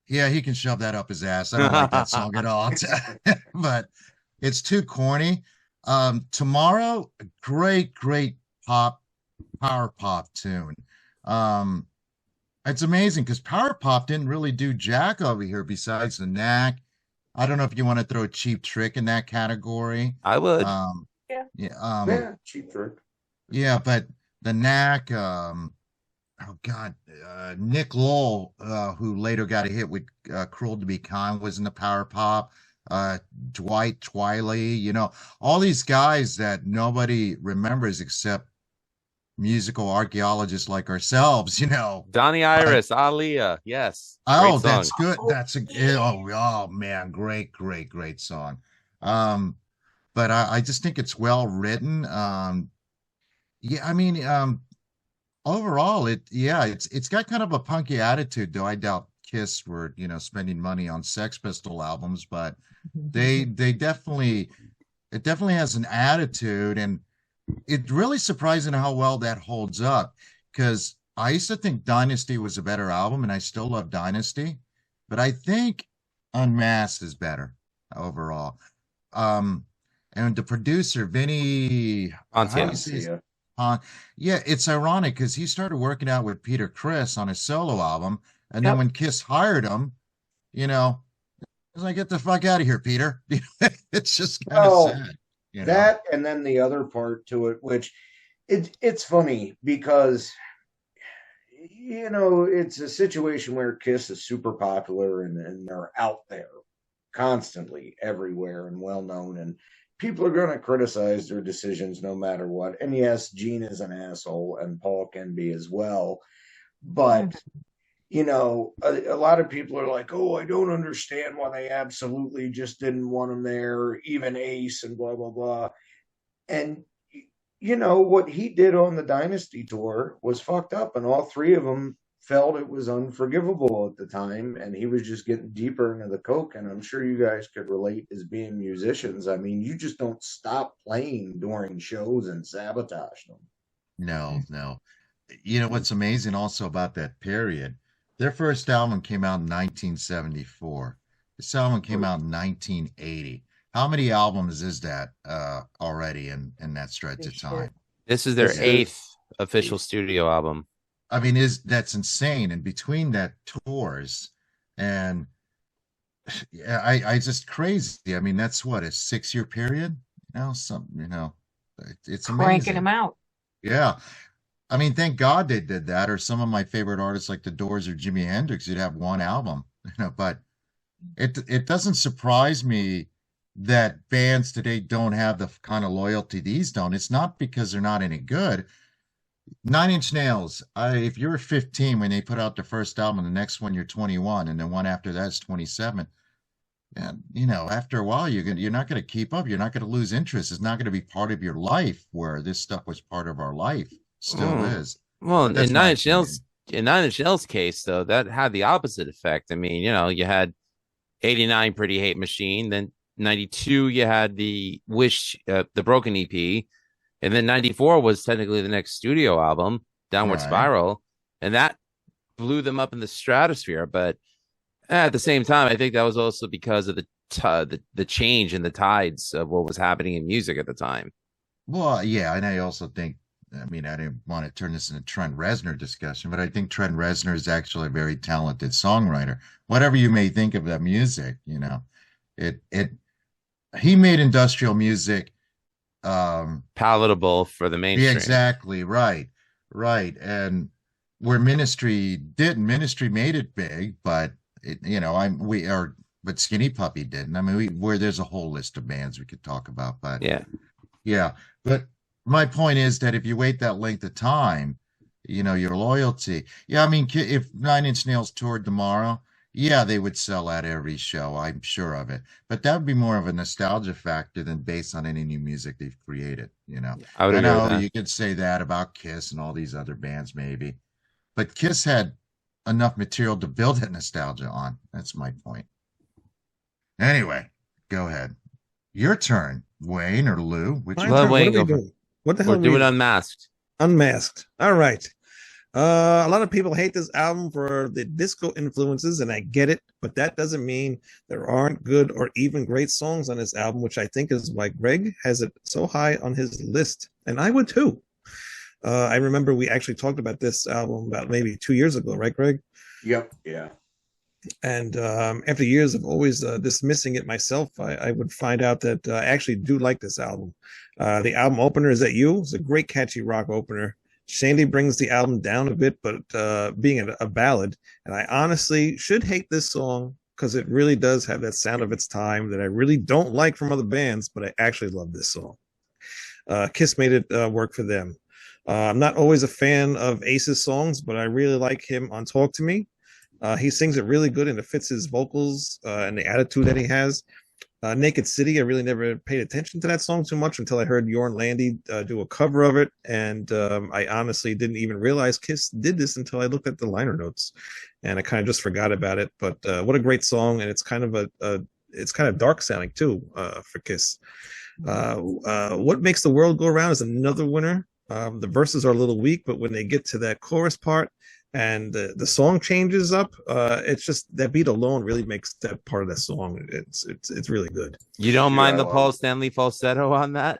S4: Yeah, he can shove that up his ass. I don't like that song at all. But it's too corny. Tomorrow, great power pop tune. It's amazing because power pop didn't really do jack over here besides the Knack. I don't know if you want to throw a Cheap Trick in that category.
S1: I would.
S5: Cheap Trick.
S4: Yeah, but the Knack, Nick Lowell, who later got a hit with Cruel to Be Kind, was in the power pop. Dwight Twiley, all these guys that nobody remembers except musical archaeologists like ourselves,
S1: Donnie Iris, Aaliyah, yes.
S4: Oh, that's good. Oh man, great song. But I just think it's well written. overall, it's got kind of a punky attitude, though. I doubt Kiss were, spending money on Sex Pistol albums, but they definitely it definitely has an attitude, and it's really surprising how well that holds up. Because I used to think Dynasty was a better album, and I still love Dynasty, but I think Unmasked is better overall. And the producer, Vinnie, how do you say his- yeah, it's ironic because he started working out with Peter Criss on his solo album, and then when Kiss hired him, he's like, "Get the fuck out of here, Peter." It's just kind of sad.
S5: That, and then the other part to it, which it's funny because it's a situation where Kiss is super popular and they're out there constantly everywhere and well known, and people are going to criticize their decisions no matter what. And yes, Gene is an asshole and Paul can be as well. But, a lot of people are like, oh, I don't understand why they absolutely just didn't want him there, even Ace and blah, blah, blah. And, what he did on the Dynasty tour was fucked up. And all three of them felt it was unforgivable at the time, and he was just getting deeper into the coke. And I'm sure you guys could relate as being musicians. I mean, you just don't stop playing during shows and sabotage them.
S4: No. What's amazing also about that period, their first album came out in 1974. This album came out in 1980. How many albums is that already in that stretch of time?
S1: This is their eighth official studio album.
S4: I mean, that's insane. And between that tours and I just crazy. I mean, that's what, a 6-year period? It's amazing.
S2: Cranking them out.
S4: Yeah. I mean, thank God they did that. Or some of my favorite artists like The Doors or Jimi Hendrix, you'd have one album, but it doesn't surprise me that bands today don't have the kind of loyalty these don't. It's not because they're not any good. 9 Inch Nails, if you were 15 when they put out the first album, the next one you're 21, and the one after that's 27, and after a while you're not going to keep up. You're not going to lose interest. It's not going to be part of your life, where this stuff was part of our life. Still is.
S1: Well, in 9 Inch Nails case, though, that had the opposite effect. I mean, you had 89 Pretty Hate Machine, then 92 you had the Wish, the Broken EP. And then 94 was technically the next studio album, Downward Spiral, and that blew them up in the stratosphere. But at the same time, I think that was also because of the change in the tides of what was happening in music at the time.
S4: Well, yeah, and I also think, I mean, I didn't want to turn this into a Trent Reznor discussion, but I think Trent Reznor is actually a very talented songwriter. Whatever you may think of that music, he made industrial music
S1: palatable for the mainstream.
S4: Yeah, exactly. Right. And where Ministry made it big, but but Skinny Puppy didn't. I mean, where there's a whole list of bands we could talk about, but yeah. But my point is that if you wait that length of time, your loyalty. Yeah, I mean, if 9 Inch Nails toured tomorrow, yeah, they would sell out every show. I'm sure of it. But that would be more of a nostalgia factor than based on any new music they've created,
S1: I would agree with that.
S4: You could say that about Kiss and all these other bands, maybe. But Kiss had enough material to build that nostalgia on. That's my point. Anyway, go ahead. Your turn, Wayne or Lou.
S3: Wayne, what the hell?
S1: We're doing Unmasked.
S3: Unmasked. All right. A lot of people hate this album for the disco influences, and I get it, but that doesn't mean there aren't good or even great songs on this album, which I think is why Greg has it so high on his list, and I would too. I remember we actually talked about this album about maybe 2 years ago, right, Greg?
S5: Yep. Yeah.
S3: And after years of always dismissing it myself, I would find out that I actually do like this album. The album opener, Is That You? It's a great catchy rock opener. Shandy brings the album down a bit, but being a ballad, and I honestly should hate this song because it really does have that sound of its time that I really don't like from other bands, but I actually love this song. Kiss made it work for them. I'm not always a fan of Ace's songs, but I really like him on Talk to Me. He sings it really good and it fits his vocals and the attitude that he has. Naked City, I really never paid attention to that song too much until I heard Jorn Landy do a cover of it. And I honestly didn't even realize Kiss did this until I looked at the liner notes. And I kind of just forgot about it. But what a great song. And it's kind of it's kind of dark sounding too for Kiss. What Makes the World Go Round is another winner. The verses are a little weak, but when they get to that chorus part, and the song changes up, it's just that beat alone really makes that part of the song. It's really good.
S1: You don't mind the Paul Stanley falsetto on that?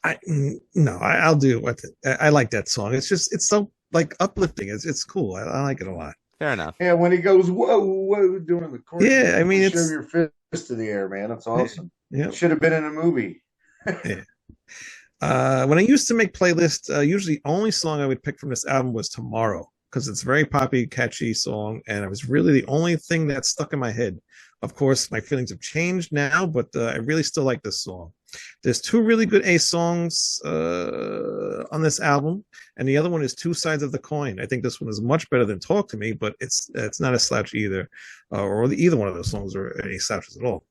S3: I'll do what I like that song. It's so like uplifting. It's cool. I like it a lot.
S1: Fair enough.
S5: Yeah, when he goes whoa whoa during the chorus.
S3: Yeah, I mean,
S5: show your fist to the air, man. That's awesome.
S3: Yeah,
S5: it should have been in a movie.
S3: Yeah. When I used to make playlists, usually the only song I would pick from this album was Tomorrow, because it's a very poppy, catchy song, and it was really the only thing that stuck in my head. Of course, my feelings have changed now, but I really still like this song. There's two really good Ace songs on this album, and the other one is Two Sides of the Coin. I think this one is much better than Talk to Me, but it's not a slouch either, or either one of those songs are any slouches at all.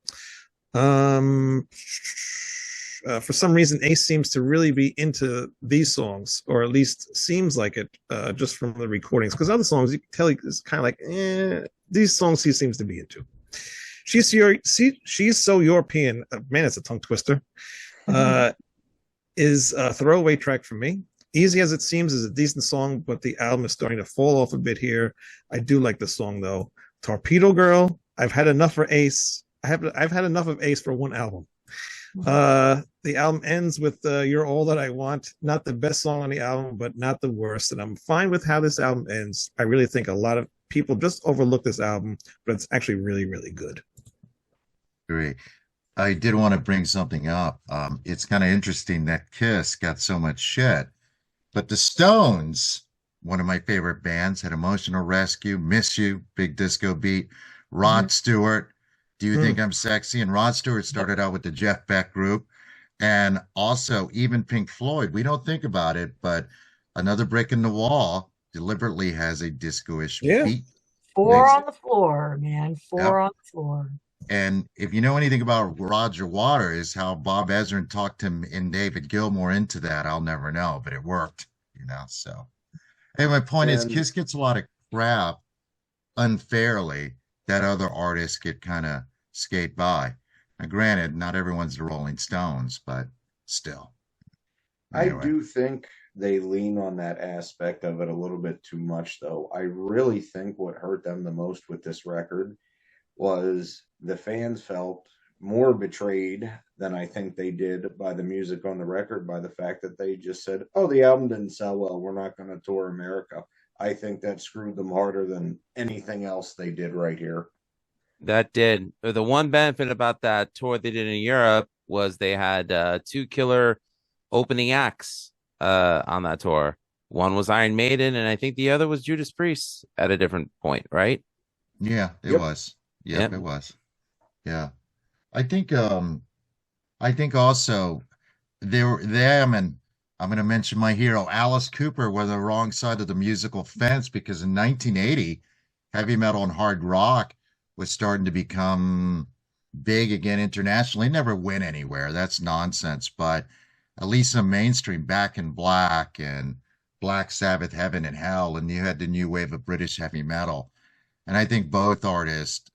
S3: For some reason, Ace seems to really be into these songs, or at least seems like it, just from the recordings. Because other songs, you can tell it's kind of like, these songs he seems to be into. She's So European. Man, it's a tongue twister. Is a throwaway track for me. Easy as It Seems is a decent song, but the album is starting to fall off a bit here. I do like the song though. Torpedo Girl. I've had enough for Ace. I've had enough of Ace for one album. The album ends with You're All That I Want. Not the best song on the album, but not the worst. And I'm fine with how this album ends. I really think a lot of people just overlook this album, but it's actually really, really good.
S4: Great. I did want to bring something up. It's kind of interesting that Kiss got so much shit, but the Stones, one of my favorite bands, had Emotional Rescue, Miss You, big disco beat, Rod Stewart, Do You Think I'm Sexy? And Rod Stewart started out with the Jeff Beck group. And also even Pink Floyd, we don't think about it, but Another Brick in the Wall deliberately has a disco-ish beat.
S2: Four on the floor, man. Four on the floor.
S4: And if you know anything about Roger Waters, how Bob Ezrin talked him and David Gilmour into that, I'll never know, but it worked, so. And my point is, Kiss gets a lot of crap unfairly that other artists get kind of skate by. Now, granted, not everyone's the Rolling Stones, but still.
S5: Anyway. I do think they lean on that aspect of it a little bit too much, though. I really think what hurt them the most with this record was the fans felt more betrayed than I think they did by the music on the record, by the fact that they just said, oh, the album didn't sell well, we're not going to tour America. I think that screwed them harder than anything else they did right here.
S1: That did. The one benefit about that tour they did in Europe was they had two killer opening acts on that tour. One was Iron Maiden, and I think the other was Judas Priest at a different point, right?
S4: Yeah, it was. Yep, it was. Yeah. I think also them, and I'm going to mention my hero, Alice Cooper, were the wrong side of the musical fence, because in 1980, heavy metal and hard rock was starting to become big again internationally. It never went anywhere. That's nonsense. But at least some mainstream, Back in Black and Black Sabbath, Heaven and Hell, and you had the new wave of British heavy metal. And I think both artists,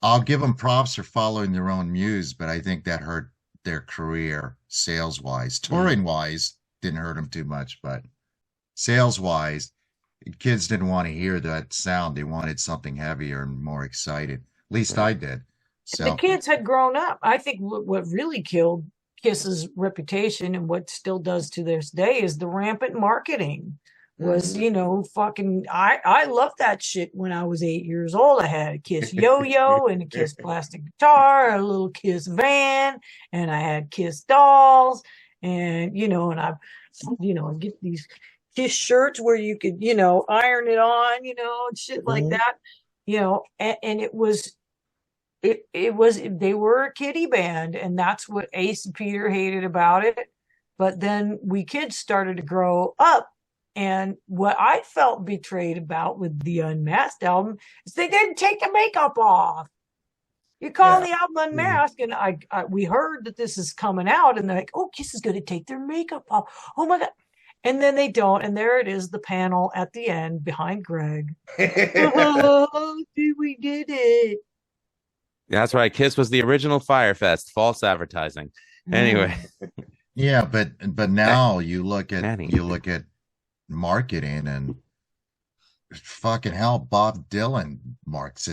S4: I'll give them props for following their own muse, but I think that hurt their career sales-wise. Touring-wise, didn't hurt them too much, but sales-wise, kids didn't want to hear that sound. They wanted something heavier and more excited. At least I did. So
S2: the kids had grown up. I think what really killed Kiss's reputation, and what still does to this day, is the rampant marketing. Was, fucking, I loved that shit when I was 8 years old. I had a Kiss yo-yo and a Kiss plastic guitar, a little Kiss van, and I had Kiss dolls, and, and I, get these Kiss shirts where you could, iron it on, and shit like that, and it was, they were a kiddie band, and that's what Ace and Peter hated about it. But then we kids started to grow up. And what I felt betrayed about with the Unmasked album is they didn't take the makeup off. You call the album Unmasked, and we heard that this is coming out, and they're like, "Oh, Kiss is going to take their makeup off." Oh my god! And then they don't, and there it is, the panel at the end behind Greg. Oh, we did it!
S1: That's right. Kiss was the original Firefest. False advertising. Anyway.
S4: Yeah, but now you look at marketing, and fucking hell, Bob Dylan marks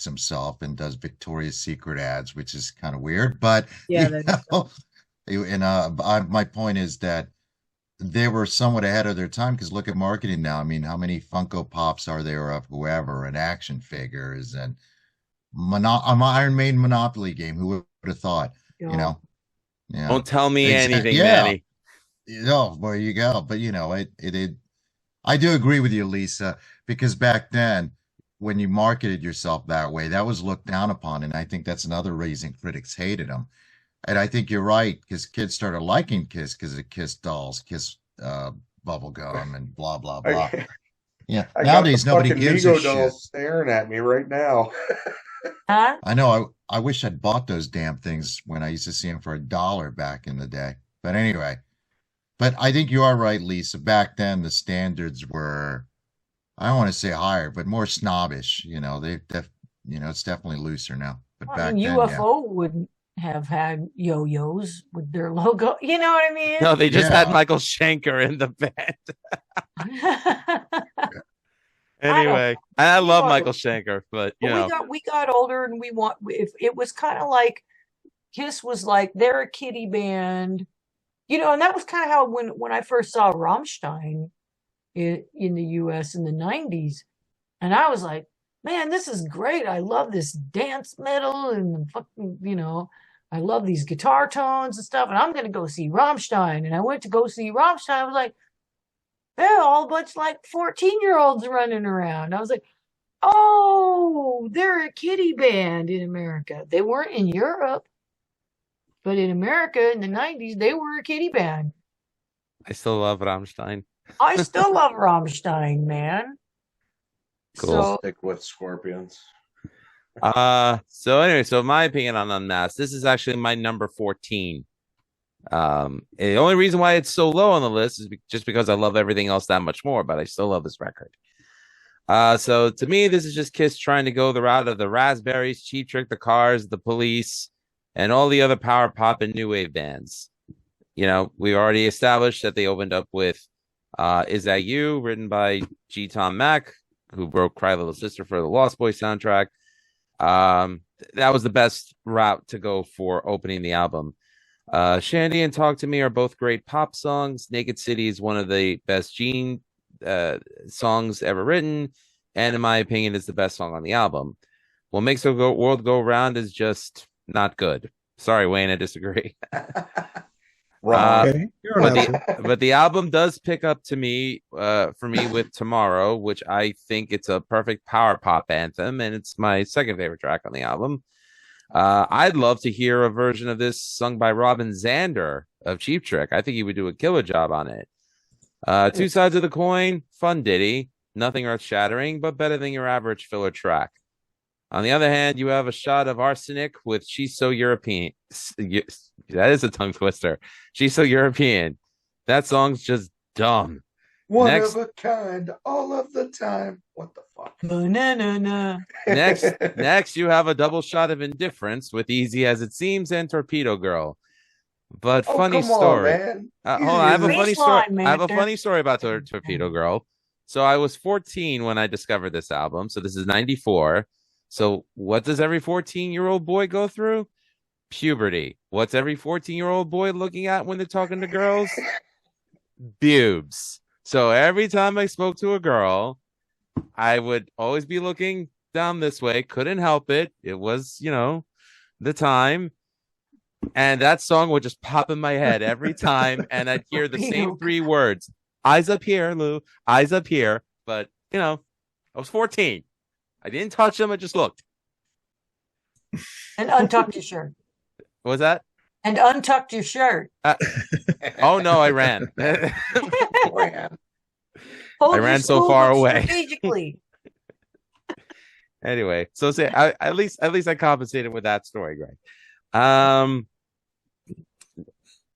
S4: himself and does Victoria's Secret ads, which is kind of weird. But my point is that they were somewhat ahead of their time, because look at marketing now. I mean, how many Funko Pops are there of whoever, and action figures, and Iron Maiden Monopoly game? Who would have thought?
S2: Yeah.
S4: You know, yeah.
S1: Don't tell me anything, Manny.
S4: Oh, there you go. But you know, it I do agree with you, Lisa, because back then, when you marketed yourself that way, that was looked down upon, and I think that's another reason critics hated them. And I think you're right, because kids started liking Kiss because of Kiss dolls, Kiss bubble gum, and blah blah blah. Yeah, nowadays nobody gives a shit.
S5: Staring at me right now.
S2: Huh?
S4: I know. I wish I'd bought those damn things when I used to see them for $1 back in the day. But anyway, but I think you are right, Lisa. Back then, the standards were, I don't want to say higher, but more snobbish. You know, it's definitely looser now. But back then,
S2: UFO wouldn't have had yo-yos with their logo. You know what I mean?
S1: No, they just had Michael Schenker in the band. Anyway, I love Michael Schenker, but you know,
S2: we got older, and if it was kind of like Kiss was like they're a kiddie band, you know, and that was kind of how when I first saw Rammstein in the U.S. in the 90s, and I was like, man, this is great. I love this dance metal and fucking, you know, I love these guitar tones and stuff, and I'm going to go see Rammstein. And I went to go see Rammstein. I was like, they're all a bunch like 14-year-olds running around. I was like, oh, they're a kiddie band in America. They weren't in Europe, but in America in the 90s, they were a kiddie band.
S1: I still love Rammstein.
S2: I still love Rammstein, man.
S1: Cool.
S2: So,
S5: Stick with Scorpions.
S1: So anyway, so my opinion on Unmasked, this is actually my number 14. The only reason why it's so low on the list is just because I love everything else that much more, but I still love this record. So to me, this is just Kiss trying to go the route of the Raspberries, Cheap Trick, the Cars, the Police, and all the other power pop and new wave bands. You know, we already established that they opened up with Is That You, written by G. Tom Mack, who wrote Cry Little Sister for the Lost Boys soundtrack. That was the best route to go for opening the album. Shandy and Talk to Me are both great pop songs. Naked City is one of the best Gene songs ever written, and in my opinion, is the best song on the album. What Makes the World Go Round is just not good. Sorry, Wayne, I disagree.
S3: Okay.
S1: But the album does pick up to me for me with Tomorrow, which I think it's a perfect power pop anthem, and it's my second favorite track on the album. I'd love to hear a version of this sung by Robin Zander of Cheap Trick. I think he would do a killer job on it. Two Sides of the Coin, fun ditty, nothing earth shattering, but better than your average filler track. On the other hand, you have a shot of Arsenic with She's So European. That is a tongue twister. She's So European. That song's just dumb.
S5: One of a kind, all of the time. What the fuck?
S2: Na-na-na-na.
S1: Next, you have a double shot of Indifference with Easy As It Seems and Torpedo Girl. But funny story.
S5: Man.
S1: Hold on, I have a funny story.
S2: Man.
S1: I have a funny story about Torpedo Girl. So I was 14 when I discovered this album. So this is 94. So what does every 14-year-old boy go through? Puberty. What's every 14-year-old boy looking at when they're talking to girls? Boobs. So every time I spoke to a girl, I would always be looking down this way. Couldn't help it. It was, you know, the time. And that song would just pop in my head every time. And I'd hear the same three words. Eyes up here, Lou. Eyes up here. But, you know, I was 14. I didn't touch them. I just looked.
S2: And untucked your shirt.
S1: What was that?
S2: And untucked your shirt.
S1: Oh, no, I ran.
S2: Hold
S1: I ran so far away.
S2: Strategically.
S1: Anyway, so say at least I compensated with that story, Greg.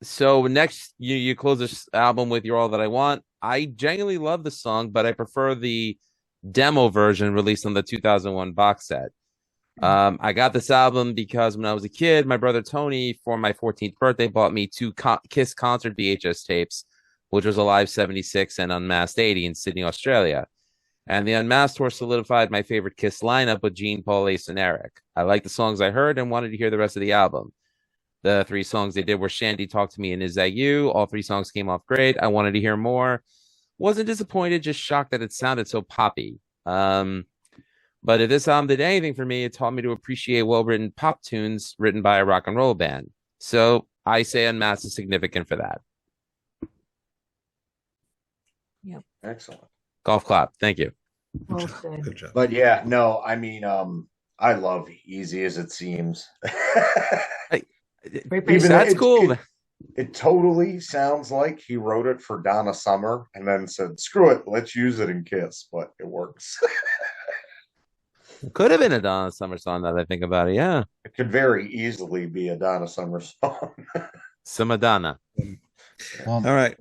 S1: So next you close this album with "You're All That I Want." I genuinely love the song, but I prefer the demo version released on the 2001 box set. I got this album because when I was a kid, my brother Tony, for my 14th birthday, bought me two Kiss concert VHS tapes, which was Alive 76 and Unmasked 80 in Sydney, Australia. And the Unmasked tour solidified my favorite Kiss lineup with Gene, Paul, Ace, and Eric. I liked the songs I heard and wanted to hear the rest of the album. The 3 songs they did were Shandy, Talk to Me, and Is That You? All 3 songs came off great. I wanted to hear more. Wasn't disappointed, just shocked that it sounded so poppy. But if this album did anything for me, it taught me to appreciate well-written pop tunes written by a rock and roll band. So I say Unmasked is significant for that.
S2: Yep.
S5: Excellent.
S1: Golf clap. Thank you.
S2: Well said.
S3: Good job.
S5: But yeah, no, I mean, I love Easy as It Seems.
S1: That's cool.
S5: It totally sounds like he wrote it for Donna Summer and then said, screw it, let's use it in Kiss, but it works.
S1: It could have been a Donna Summer song that I think about it, yeah.
S5: It could very easily be a Donna Summer song.
S1: Some Madonna.
S4: Well,
S3: All right.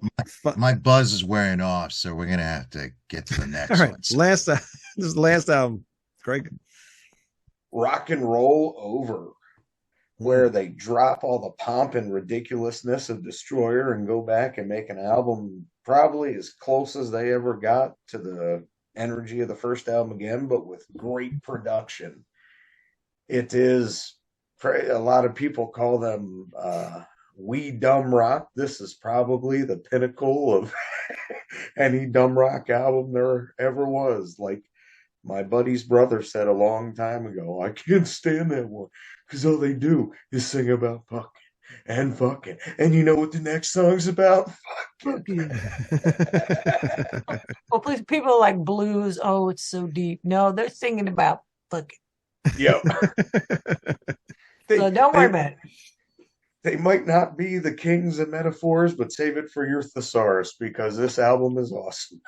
S4: my buzz is wearing off, so we're gonna have to get to the next
S3: All right.
S4: one.
S3: This is the last album. Greg.
S5: Rock and Roll Over, where they drop all the pomp and ridiculousness of Destroyer and go back and make an album probably as close as they ever got to the energy of the first album again, but with great production. It is, a lot of people call them wee dumb rock. This is probably the pinnacle of any dumb rock album there ever was. Like my buddy's brother said a long time ago, I can't stand that one because all they do is sing about fucking and fucking. And you know what the next song's about? Fucking.
S2: Well, please, people like blues. Oh, it's so deep. No, they're singing about fucking.
S5: Yep.
S2: So don't worry about it.
S5: They might not be the kings of metaphors, but save it for your thesaurus because this album is awesome.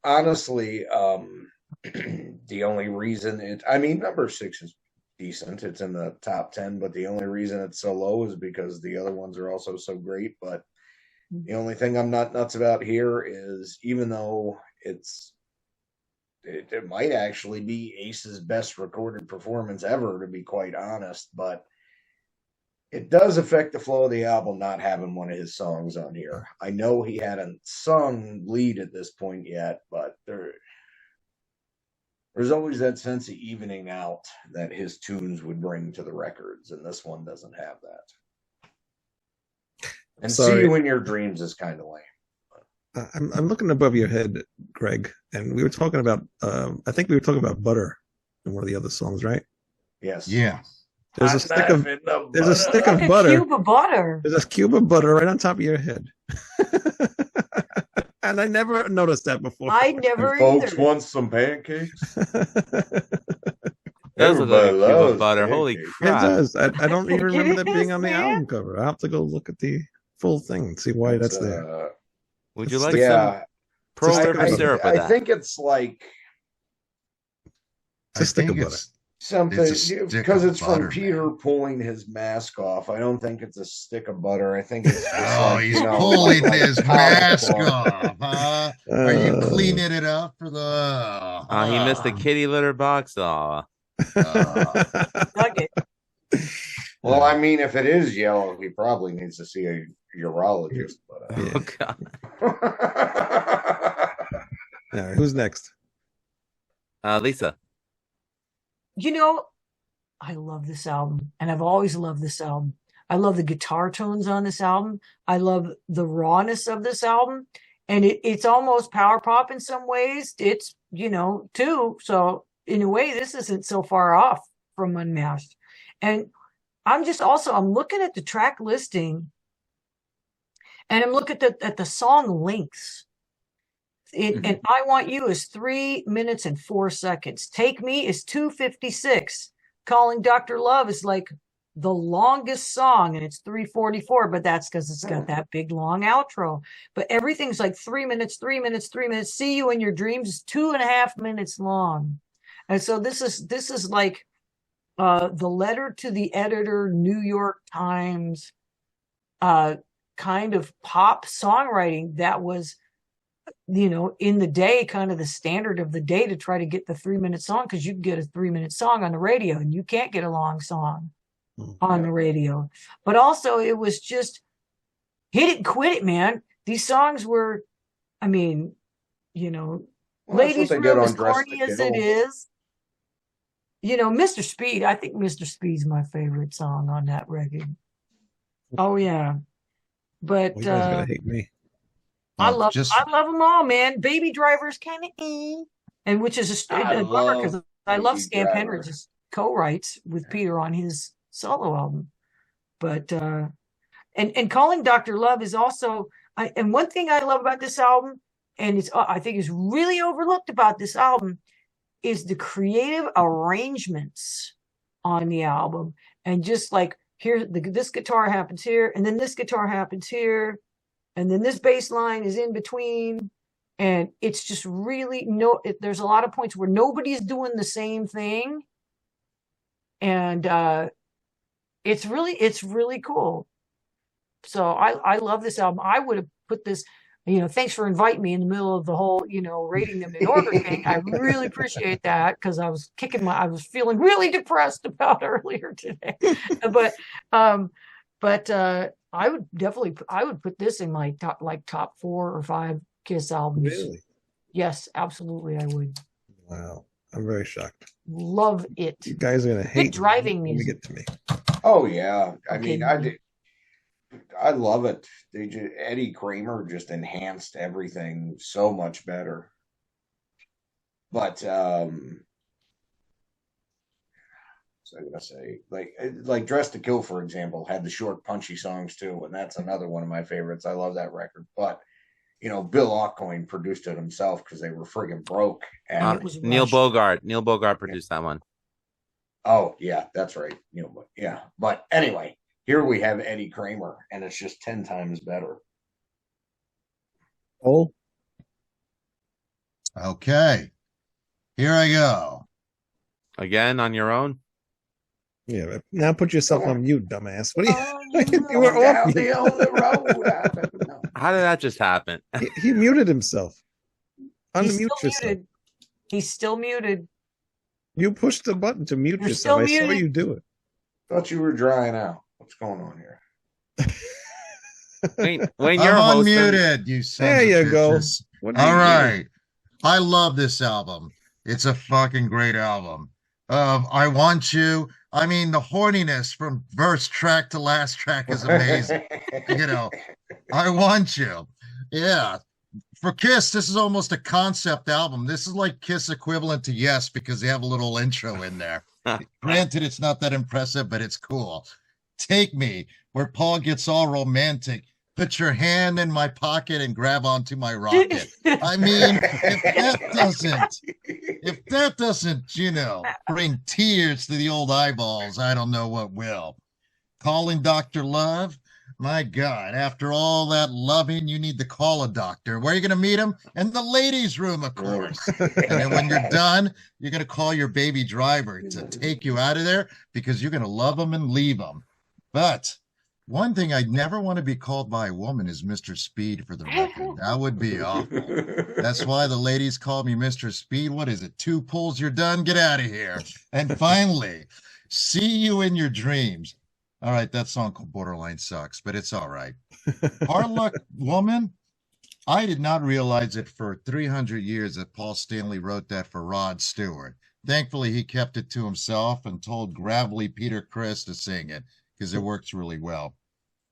S5: Honestly, the only reason number 6 is decent. It's in the top 10, but the only reason it's so low is because the other ones are also so great. But the only thing I'm not nuts about here is, even though it might actually be Ace's best recorded performance ever, to be quite honest, but it does affect the flow of the album not having one of his songs on here. I know he hadn't sung lead at this point yet, but there's always that sense of evening out that his tunes would bring to the records, and this one doesn't have that. And See You in Your Dreams is kind of lame.
S3: I'm looking above your head, Greg, and we were talking about I think we were talking about butter in one of the other songs, right?
S5: Yes.
S4: Yeah.
S3: There's a stick of butter. There's a
S2: cube of butter.
S3: There's a cube of butter right on top of your head. And I never noticed that before.
S2: I never
S5: folks
S2: either.
S5: want some pancakes?
S1: Those are the cube of butter. Holy
S3: It
S1: crap.
S3: does. I don't even remember that being on the
S2: man.
S3: album cover. I'll have to go look at the full thing and see why that's there.
S1: Would you like
S5: Yeah.
S1: some Pearl River syrup with
S5: I
S1: that?
S5: think it's like
S3: It's a stick of butter.
S5: something,
S4: It's a stick
S5: because
S4: of
S5: it's
S4: butter,
S5: from Peter pulling his mask off. I don't think it's a stick of butter. I think it's just
S4: Oh,
S5: like,
S4: he's
S5: you know,
S4: pulling
S5: like
S4: his
S5: a
S4: mask
S5: cloth.
S4: off, huh? Are you cleaning it up for the?
S1: He missed the kitty litter box. Aw.
S2: Nugget.
S5: Well, I mean, if it is yellow, he probably needs to see a urologist. But,
S1: Oh, God.
S3: All right, who's next?
S1: Lisa.
S2: You know, I love this album, and I've always loved this album. I love the guitar tones on this album. I love the rawness of this album, and it's almost power pop in some ways. It's, too. So in a way, this isn't so far off from Unmasked. And I'm looking at the track listing, and I'm looking at the song lengths. And I Want You is 3 minutes and 4 seconds. Take Me is 2:56. Calling Dr. Love is like the longest song, and it's 3:44, but that's because it's got that big long outro. But everything's like 3 minutes, 3 minutes, 3 minutes. See You in Your Dreams is 2.5 minutes long. And so this is like the letter to the editor, New York Times, kind of pop songwriting that was, in the day, kind of the standard of the day to try to get the 3 minute song, because you can get a 3 minute song on the radio and you can't get a long song on the radio. But also it was just hit it and quit it, man. These songs were, I mean, Ladies Room, as corny as it is, Mr. Speed, I think Mr. Speed's my favorite song on that record. Oh yeah. But
S3: you guys gotta hate me.
S2: I love them all, man. Baby Driver's kind of and which is a bummer because I love Scamp Henridge's co-writes with Peter on his solo album. But and Calling Dr. Love is also and one thing I love about this album, and I think is really overlooked about this album, is the creative arrangements on the album. And just like here, this guitar happens here, and then this guitar happens here, and then this bass line is in between. And it's just really there's a lot of points where nobody's doing the same thing. And it's really cool. So I love this album. I would have put this, thanks for inviting me in the middle of the whole, rating them in order thing. I really appreciate that, because I was feeling really depressed about earlier today. But I would put this in my top 4 or 5 Kiss albums.
S3: Really?
S2: Yes, absolutely, I would.
S3: Wow, I'm very shocked.
S2: Love it.
S3: You guys are gonna hate
S2: driving
S3: me.
S2: music.
S3: Get to me.
S5: Oh yeah, I mean, I love it. Eddie Kramer just enhanced everything so much better. But so I'm gonna say, like Dress to Kill, for example, had the short, punchy songs too, and that's another one of my favorites. I love that record. But Bill Aucoin produced it himself because they were friggin' broke. And
S1: Neil Bogart produced that one.
S5: Oh yeah, that's right. Yeah. But anyway, here we have Eddie Kramer, and it's just 10 times better.
S3: Oh.
S4: Okay. Here I go.
S1: Again on your own?
S3: Yeah, now put yourself on mute, dumbass. What are
S5: you?
S3: You were off
S5: the road.
S1: How did that just happen?
S3: He muted himself. Unmute yourself.
S2: He's still muted.
S3: You pushed the button to mute
S2: You're
S3: yourself. I
S2: still
S3: saw you do it.
S5: Thought you were drying out. What's going on here?
S1: When you're
S4: I'm
S1: hosting,
S4: unmuted, you son
S3: There
S4: of
S3: you go.
S4: bitches.
S3: What do
S4: All
S3: you
S4: right. I love this album. It's a fucking great album. I Want You. I mean, the horniness from first track to last track is amazing. I Want You. Yeah. For Kiss, this is almost a concept album. This is like Kiss equivalent to Yes, because they have a little intro in there. Granted, it's not that impressive, but it's cool. Take Me, where Paul gets all romantic. Put your hand in my pocket and grab onto my rocket. I mean, if that doesn't, bring tears to the old eyeballs, I don't know what will. Calling Dr. Love. My God, after all that loving, you need to call a doctor. Where are you going to meet him? In the ladies' room, of course. And then when you're done, you're going to call your baby driver to take you out of there, because you're going to love him and leave him. But one thing I never want to be called by a woman is Mr. Speed, for the record. That would be awful. That's why the ladies call me Mr. Speed. What is it? 2 pulls, you're done. Get out of here. And finally, See You in Your Dreams. All right, that song called Borderline sucks, but it's all right. Hard Luck Woman, I did not realize it for 300 years that Paul Stanley wrote that for Rod Stewart. Thankfully, he kept it to himself and told gravelly Peter Criss to sing it, because it works really well.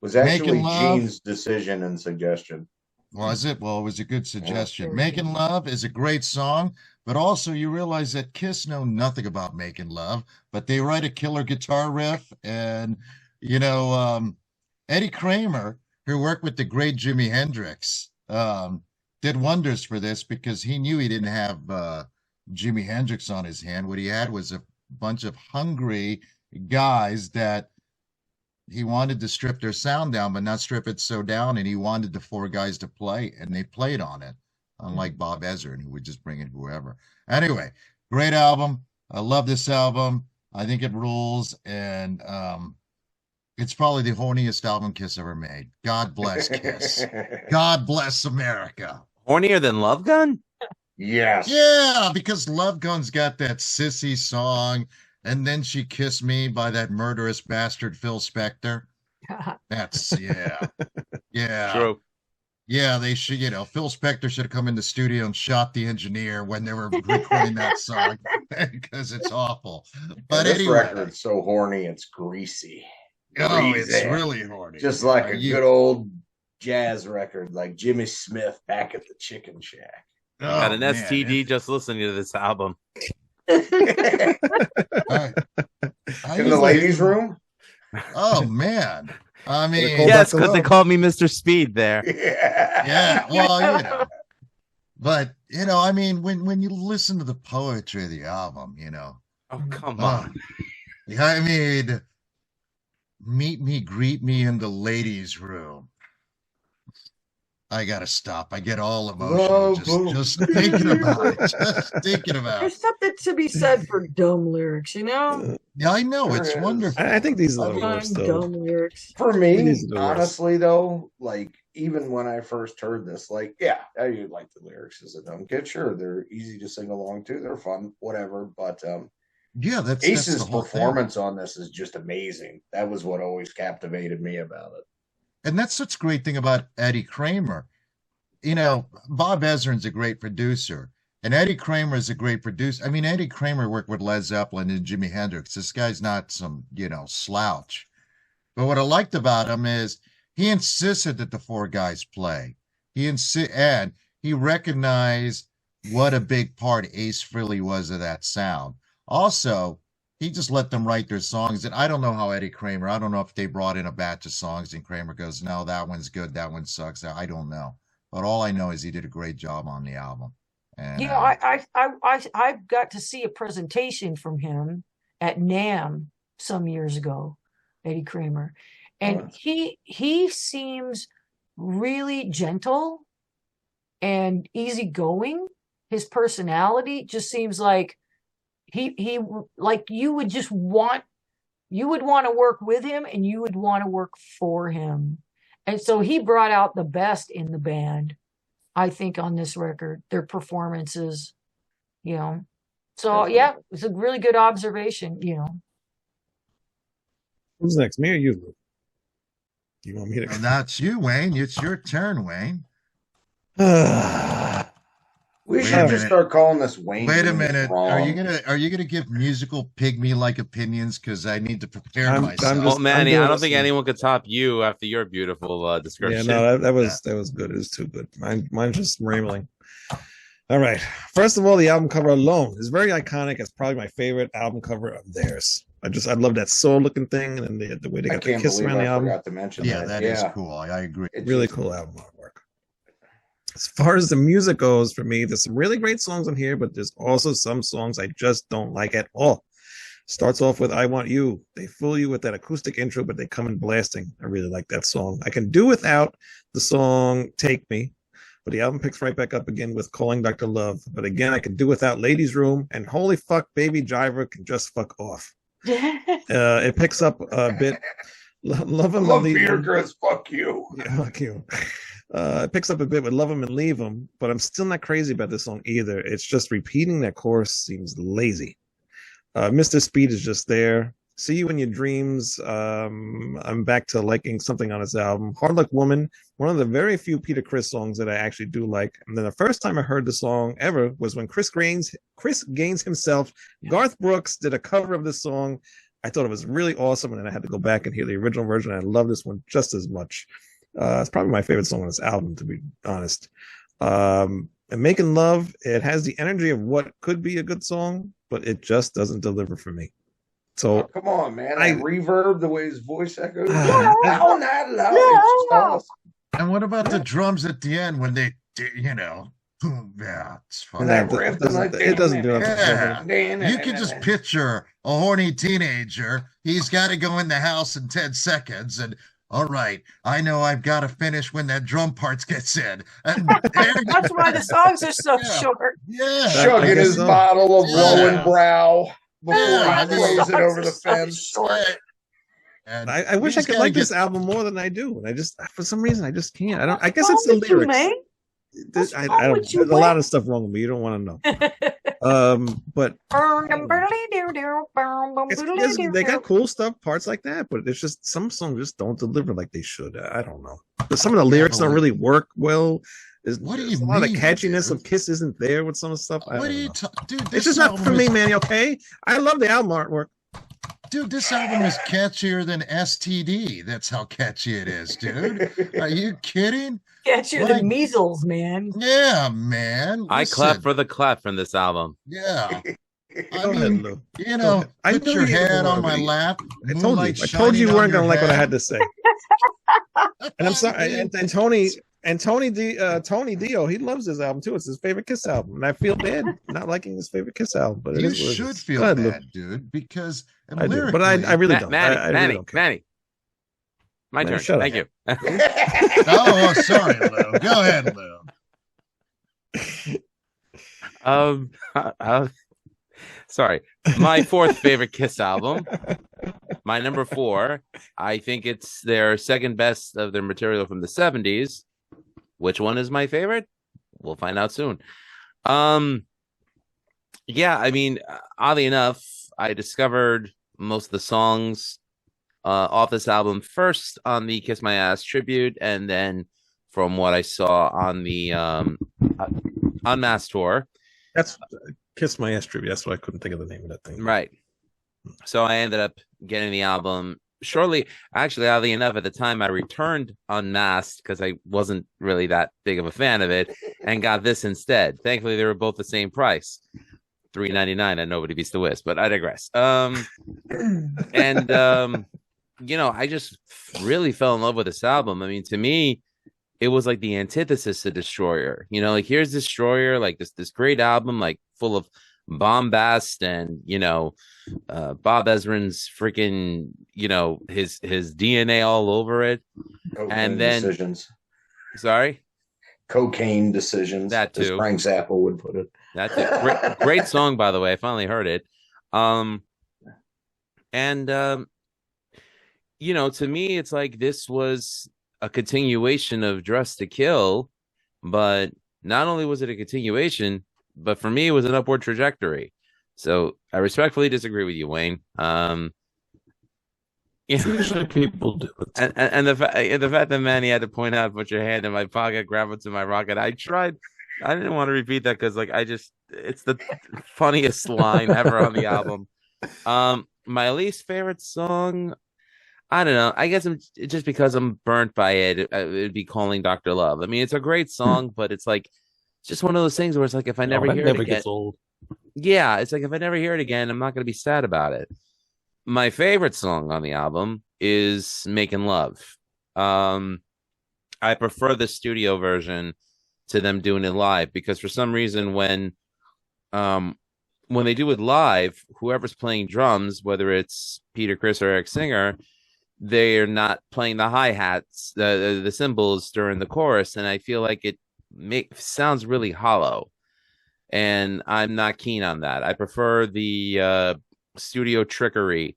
S5: It was actually Gene's decision and suggestion.
S4: Was it? Well, it was a good suggestion. Making Love is a great song, but also you realize that Kiss know nothing about making love, but they write a killer guitar riff. And, Eddie Kramer, who worked with the great Jimi Hendrix, did wonders for this, because he knew he didn't have Jimi Hendrix on his hand. What he had was a bunch of hungry guys that he wanted to strip their sound down, but not strip it so down. And he wanted the four guys to play, and they played on it, unlike Bob Ezrin, who would just bring in whoever. Anyway, great album. I love this album. I think it rules. And it's probably the horniest album Kiss ever made. God bless Kiss. God bless America.
S1: Hornier than Love Gun?
S5: Yes.
S4: Yeah, because Love Gun's got that sissy song, and Then She Kissed Me by that murderous bastard Phil Spector. That's, yeah. Yeah.
S1: True.
S4: Yeah, they should, Phil Spector should have come in the studio and shot the engineer when they were recording that song because it's awful. But
S5: this
S4: anyway.
S5: record's so horny, it's greasy.
S4: Oh, it's really horny.
S5: Just like a good old jazz record, like Jimmy Smith back at the Chicken Shack.
S1: Oh, got an STD just listening to this album.
S5: In the ladies' room?
S4: Oh, man. I mean,
S1: yes, because they called me Mr. Speed there.
S4: Yeah, well, But, I mean, when you listen to the poetry of the album,
S1: Oh, come on.
S4: I mean, meet me, greet me in the ladies' room. I gotta stop. I get all emotional just thinking about it. Just thinking about it.
S2: There's something to be said for dumb lyrics,
S4: Yeah, I know. It's wonderful.
S3: I think these are the worst, though.
S2: Dumb lyrics.
S5: For me, honestly, though, like, even when I first heard this, like, yeah, I like the lyrics as a dumb kid. Sure, they're easy to sing along to. They're fun, whatever. But
S4: yeah, that's
S5: Ace's performance on this is just amazing. That was what always captivated me about it.
S4: And that's what's great thing about Eddie Kramer. Bob Ezrin's a great producer, and Eddie Kramer is a great producer. I mean, Eddie Kramer worked with Led Zeppelin and Jimi Hendrix. This guy's not some, slouch. But what I liked about him is he insisted that the four guys play. And he recognized what a big part Ace Frehley was of that sound. Also, he just let them write their songs. And I don't know how Eddie Kramer, I don't know if they brought in a batch of songs and Kramer goes, no, that one's good, that one sucks. I don't know. But all I know is he did a great job on the album. And
S2: I got to see a presentation from him at NAMM some years ago, Eddie Kramer. And he seems really gentle and easygoing. His personality just seems like he like you would want to work with him and you would want to work for him. And so he brought out the best in the band, I think, on this record, their performances, So, yeah, it's a really good observation,
S3: Who's next, me or you? You want me to?
S4: And that's you, Wayne. It's your turn, Wayne.
S5: We should just start calling this Wayne.
S4: Wait a minute. Are you gonna give musical pygmy-like opinions? Because I need to prepare myself.
S1: Well, Manny, I don't think anyone could top you after your beautiful description.
S3: Yeah, no, that was good. It was too good. Mine's just rambling. All right. First of all, the album cover alone is very iconic. It's probably my favorite album cover of theirs. I love that soul-looking thing and the way they got the kiss around the album.
S5: I forgot to mention that.
S4: That is cool. I agree.
S3: It's really cool album artwork. As far as the music goes, for me, there's some really great songs on here, but there's also some songs I just don't like at all. Starts off with I Want You. They fool you with that acoustic intro, but they come in blasting. I really like that song. I can do without the song Take Me, but the album picks right back up again with Calling Dr. Love. But again, I can do without Ladies' Room, and holy fuck, Baby Driver can just fuck off. It picks up a bit. Love Him and Leave Him.
S5: Fuck you.
S3: Yeah, fuck you. It picks up a bit with Love Him and Leave Him, but I'm still not crazy about this song either. It's just repeating that chorus seems lazy. Mr. Speed is just there. See You in Your Dreams. I'm back to liking something on this album. Hard Luck Woman, one of the very few Peter Criss songs that I actually do like. And then the first time I heard the song ever was when Chris Gaines himself, Garth Brooks, did a cover of this song. I thought it was really awesome, and then I had to go back and hear the original version. I love this one just as much. It's probably my favorite song on this album, to be honest. And Making Love, it has the energy of what could be a good song, but it just doesn't deliver for me. So
S5: come on, man! That reverb, the way his voice echoes, all night long.
S4: And what about the drums at the end when they, Yeah, it's fun.
S5: That riff,
S3: it doesn't do
S4: Yeah.
S3: it.
S4: You can just picture a horny teenager. He's got to go in the house in 10 seconds. And all right, I know I've got to finish when that drum part gets in. And
S2: That's why the songs are so
S4: Yeah.
S2: short.
S4: yeah.
S5: Chugging his bottle of
S4: Yeah.
S5: Lowenbrow before
S4: Yeah,
S5: he throws it over the
S2: Songs are so
S5: fence.
S2: short.
S4: And
S3: I wish
S4: we
S3: I
S4: just
S3: could
S4: gotta
S3: like this
S4: get-
S3: album more than I do, and I just for some reason I just can't. I guess
S2: What's
S3: it's the
S2: wrong with you,
S3: lyrics.
S2: man? What's
S3: I
S2: wrong
S3: don't.
S2: with you,
S3: There's a
S2: man?
S3: lot of stuff wrong with me. You don't want to know. But they got cool stuff, parts like that. But it's just some songs just don't deliver like they should. I don't know. But some of the lyrics don't really work well.
S4: What do
S3: There's
S4: you
S3: a lot of
S4: mean,
S3: catchiness
S4: dude?
S3: of Kiss isn't there with some of the stuff. I
S4: What
S3: don't
S4: are you
S3: know.
S4: dude?
S3: It's
S4: This
S3: just not
S4: album
S3: for me,
S4: is-
S3: man. Okay, I love the album artwork.
S4: Dude, this album is catchier than STD. That's how catchy it is, dude. Are you kidding?
S2: Catch you
S4: Like-
S2: the measles, man.
S4: Yeah, man.
S1: I clap
S4: Listen,
S1: for the clap from this album.
S4: Yeah. I
S3: Go ahead,
S4: mean,
S3: Lou.
S4: you know,
S3: ahead. I
S4: put
S3: knew
S4: your
S3: you didn't
S4: head
S3: wanna
S4: on my
S3: be-
S4: lap.
S3: I told you.
S4: moonlight
S3: I told you
S4: shining
S3: weren't
S4: on
S3: gonna like
S4: your
S3: what I had
S4: head.
S3: to say. And I'm sorry. And Tony Dio, he loves this album too. It's his favorite Kiss album, and I feel bad not liking his favorite Kiss album. But it
S4: You
S3: is what it
S4: should
S3: is.
S4: feel
S3: Go ahead, Lou.
S4: bad, dude, because
S3: I do, but I really don't.
S1: Manny,
S3: I really
S1: Manny,
S3: don't care.
S1: Manny. My
S3: Man,
S1: turn.
S3: shut up.
S1: Thank you.
S4: Oh, sorry, Lou. Go ahead, Lou.
S1: Sorry. My fourth favorite Kiss album. My number 4. I think it's their second best of their material from the 70s. Which one is my favorite? We'll find out soon. Yeah, I mean, oddly enough, I discovered most of the songs off this album first on the Kiss My Ass tribute, and then from what I saw on the Unmasked tour.
S3: That's Kiss My Ass tribute. That's what I couldn't think of the name of that thing.
S1: Right. So I ended up getting the album shortly. Actually, oddly enough, at the time I returned Unmasked because I wasn't really that big of a fan of it, and got this instead. Thankfully, they were both the same price, $3.99 at Nobody Beats the Wisp. But I digress. You know, I just really fell in love with this album. I mean, to me, it was like the antithesis to Destroyer. You know, like here's Destroyer, like this great album, like full of bombast and, you know, Bob Ezrin's freaking, you know, his DNA all over it.
S5: Cocaine
S1: And then-
S5: decisions.
S1: Sorry,
S5: Cocaine decisions.
S1: That
S5: as
S1: too.
S5: Frank Zappa would put it.
S1: that's a great song, by the way. I finally heard it. You know, to me, it's like this was a continuation of Dress to Kill, but not only was it a continuation, but for me, it was an upward trajectory. So I respectfully disagree with you, Wayne. You know,
S3: Usually people do it.
S1: and the fact that Manny had to point out, put your hand in my pocket, grab it to my rocket. I tried. I didn't want to repeat that because, like, it's the funniest line ever on the album. My least favorite song, I don't know. I guess just because I'm burnt by it, it'd be Calling Dr. Love. I mean, it's a great song, but it's like just one of those things where it's like if I never hear it again,
S3: gets old.
S1: yeah, it's like if I never hear it again, I'm not going to be sad about it. My favorite song on the album is Making Love. I prefer the studio version to them doing it live because for some reason when they do it live, whoever's playing drums, whether it's Peter, Chris, or Eric Singer, they're not playing the hi-hats, the cymbals during the chorus, and I feel like it sounds really hollow, and I'm not keen on that. I prefer the studio trickery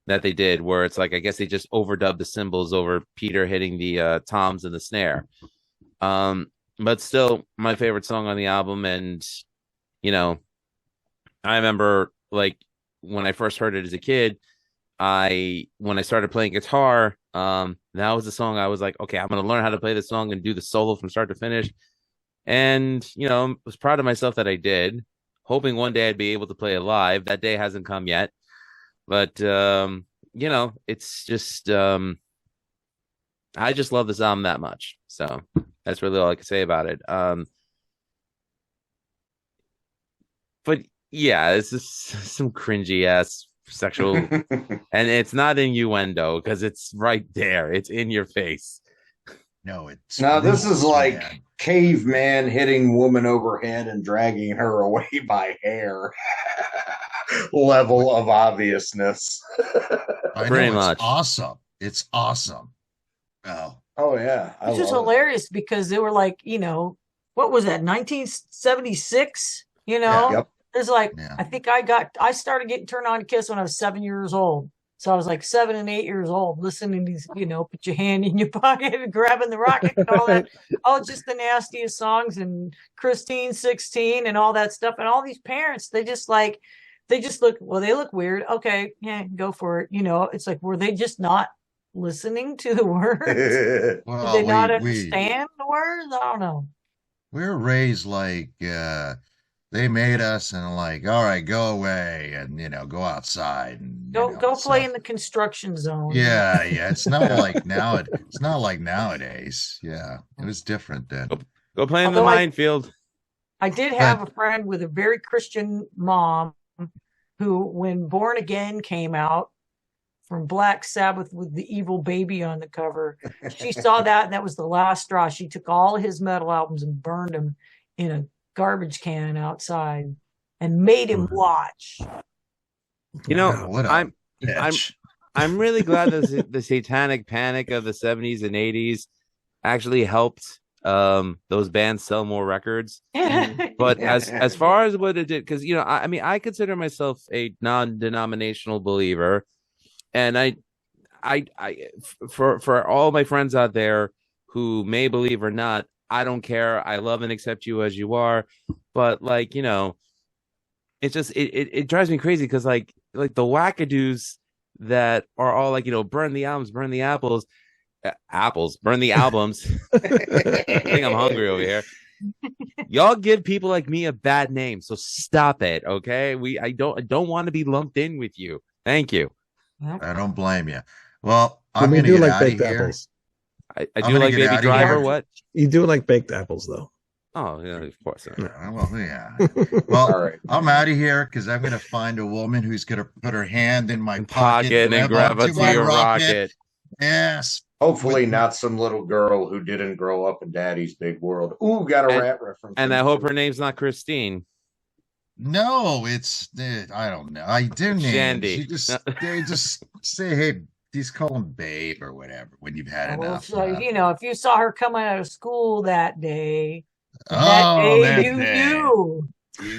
S1: that they did, where it's like I guess they just overdubbed the cymbals over Peter hitting the toms and the snare. But still, my favorite song on the album, and you know, I remember like when I first heard it as a kid. When I started playing guitar, that was the song I was like, okay, I'm gonna learn how to play this song and do the solo from start to finish. And you know, I was proud of myself that I did, hoping one day I'd be able to play it live. That day hasn't come yet, but you know, it's just I just love this album that much. So that's really all I can say about it. But yeah, it's just some cringy ass sexual, and it's not innuendo because it's right there. It's in your face.
S4: No, it's
S5: Now, this is like-
S4: man.
S5: caveman hitting woman overhead and dragging her away by hair level of obviousness.
S4: I
S1: Pretty
S4: know, it's
S1: much.
S4: awesome. It's awesome. Oh,
S5: Oh yeah, I
S2: It's just
S5: love it.
S2: hilarious because they were like, what was that, 1976?
S4: Yeah.
S5: Yep.
S2: There's like,
S4: Yeah.
S2: I think I started getting turned on to Kiss when I was 7 years old. So I was like 7 and 8 years old, listening to these, put your hand in your pocket and grabbing the rocket and all that. All just the nastiest songs, and Christine 16 and all that stuff. And all these parents, they just look, they look weird. Okay, yeah, go for it. It's like, were they just not listening to the words? Did
S4: Well,
S2: they not
S4: we
S2: understand the words? I don't know.
S4: we're raised like they made us and like, all right, go away and go outside and
S2: Go
S4: so,
S2: play in the construction zone.
S4: yeah, yeah. It's not like now. It's not like nowadays. Yeah, it was different then.
S1: Go play in the
S2: Although
S1: minefield.
S2: I did have a friend with a very Christian mom who, when Born Again came out from Black Sabbath with the evil baby on the cover, she saw that, and that was the last straw. She took all his metal albums and burned them in a garbage can outside and made him watch.
S4: What a
S1: I'm
S4: bitch.
S1: I'm really glad that the satanic panic of the 70s and 80s actually helped those bands sell more records. But as far as what it did, because I mean, I consider myself a non-denominational believer, and I for all my friends out there who may believe or not, I don't care. I love and accept you as you are. But it's just it drives me crazy because like the wackadoos that are all like, burn the albums, burn the apples, burn the albums. I think I'm hungry over here. Y'all give people like me a bad name, so stop it, okay? I don't want to be lumped in with you. Thank you.
S4: I don't blame you. Well,
S3: But
S4: I'm
S3: we
S4: gonna
S3: do
S4: get
S3: like
S4: out of
S3: baked
S4: here.
S3: apples.
S1: I
S4: I'm
S1: do
S4: gonna
S1: like
S4: get
S1: Baby
S4: outta
S1: Driver.
S4: here.
S1: What?
S3: You do like baked apples, though.
S1: Oh yeah, of course.
S4: Well, yeah. Well,
S5: All right.
S4: I'm out of here because I'm gonna find a woman who's gonna put her hand in my
S1: Pocket and grab
S4: onto
S1: onto
S4: my
S1: your rocket.
S4: Yes.
S5: Hopefully not some little girl who didn't grow up in Daddy's Big World. Ooh, got a rat reference.
S1: And I hope her name's not Christine.
S4: No, it's I don't know. I do names.
S1: Shandy.
S4: They just say, hey, just call them babe or whatever when you've had
S2: Well,
S4: enough.
S2: so, if you saw her coming out of school that day,
S4: Oh,
S2: that day
S4: that
S2: you
S4: day.
S2: knew.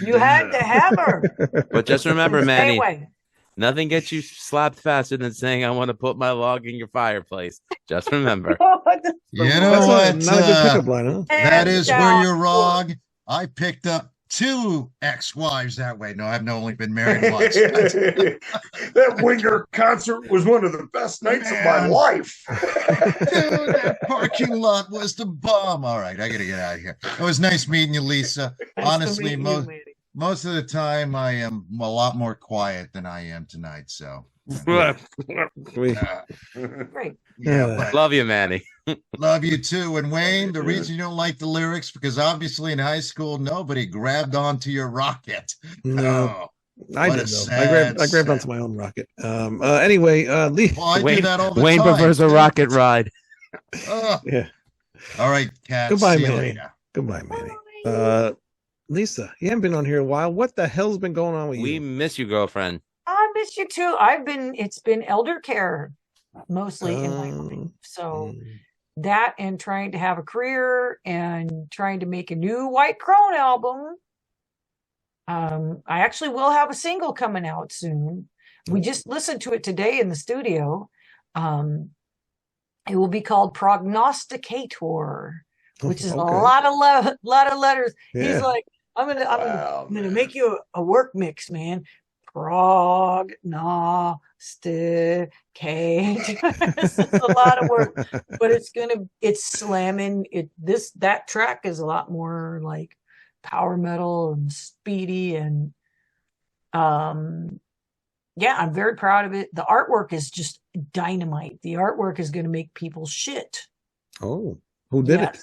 S2: You had to have her.
S1: But just remember,
S2: Stay
S1: Manny,
S2: away.
S1: nothing gets you slapped faster than saying, I want to put my log in your fireplace. Just remember.
S4: You know
S3: That's
S4: what?
S3: not a good pickup line, huh?
S4: That is where
S2: down.
S4: you're wrong. I picked up 2 ex-wives that way. No, I've only been married once.
S5: That Winger concert was one of the best nights of my life.
S4: Dude, that parking lot was the bomb. All right, I gotta get out of here. It was nice meeting you, Lisa. Honestly, most of the time I am a lot more quiet than I am tonight. So,
S2: Great.
S4: yeah, but
S1: Love you, Manny.
S4: love you too. And Wayne, the reason you don't like the lyrics because obviously in high school nobody grabbed onto your rocket.
S3: No, I
S4: what
S3: did
S4: a
S3: though. I grabbed onto my own rocket. Anyway, Lee.
S4: Well, I
S1: Wayne,
S4: do that all the
S1: Wayne
S4: time.
S1: prefers a rocket ride.
S4: Yeah. All right, Kat.
S3: Goodbye,
S4: see you
S3: Manny.
S4: later.
S3: Goodbye, Manny. Lisa, you haven't been on here a while. What the hell's been going on with
S1: We
S3: you?
S1: miss you, girlfriend.
S2: I miss you too. It's been elder care mostly in my life. So that and trying to have a career and trying to make a new White Crone album. I actually will have a single coming out soon. We just listened to it today in the studio. It will be called Prognosticator, which is a lot of letters.
S3: Yeah.
S2: He's like, I'm gonna make you a work mix, man. Prognosticate. It's a lot of work, but it's slamming. That track is a lot more like power metal and speedy, and yeah, I'm very proud of it. The artwork is just dynamite. The artwork is going to make people shit.
S3: Oh, who did it?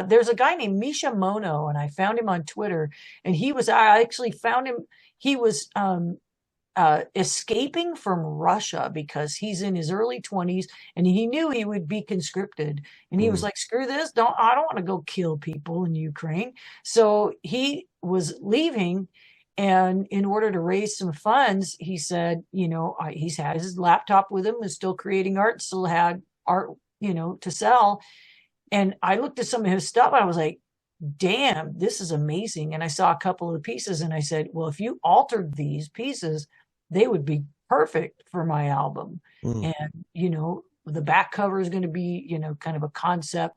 S2: There's a guy named Misha Mono, and I found him on Twitter. And I actually found him. He was escaping from Russia because he's in his early 20s and he knew he would be conscripted. And he was like, screw this. I don't want to go kill people in Ukraine. So he was leaving. And in order to raise some funds, he said, he's had his laptop with him, is still creating art, still had art, to sell. And I looked at some of his stuff. And I was like, damn, this is amazing. And I saw a couple of the pieces and I said, well, if you altered these pieces, they would be perfect for my album. And, the back cover is going to be, kind of a concept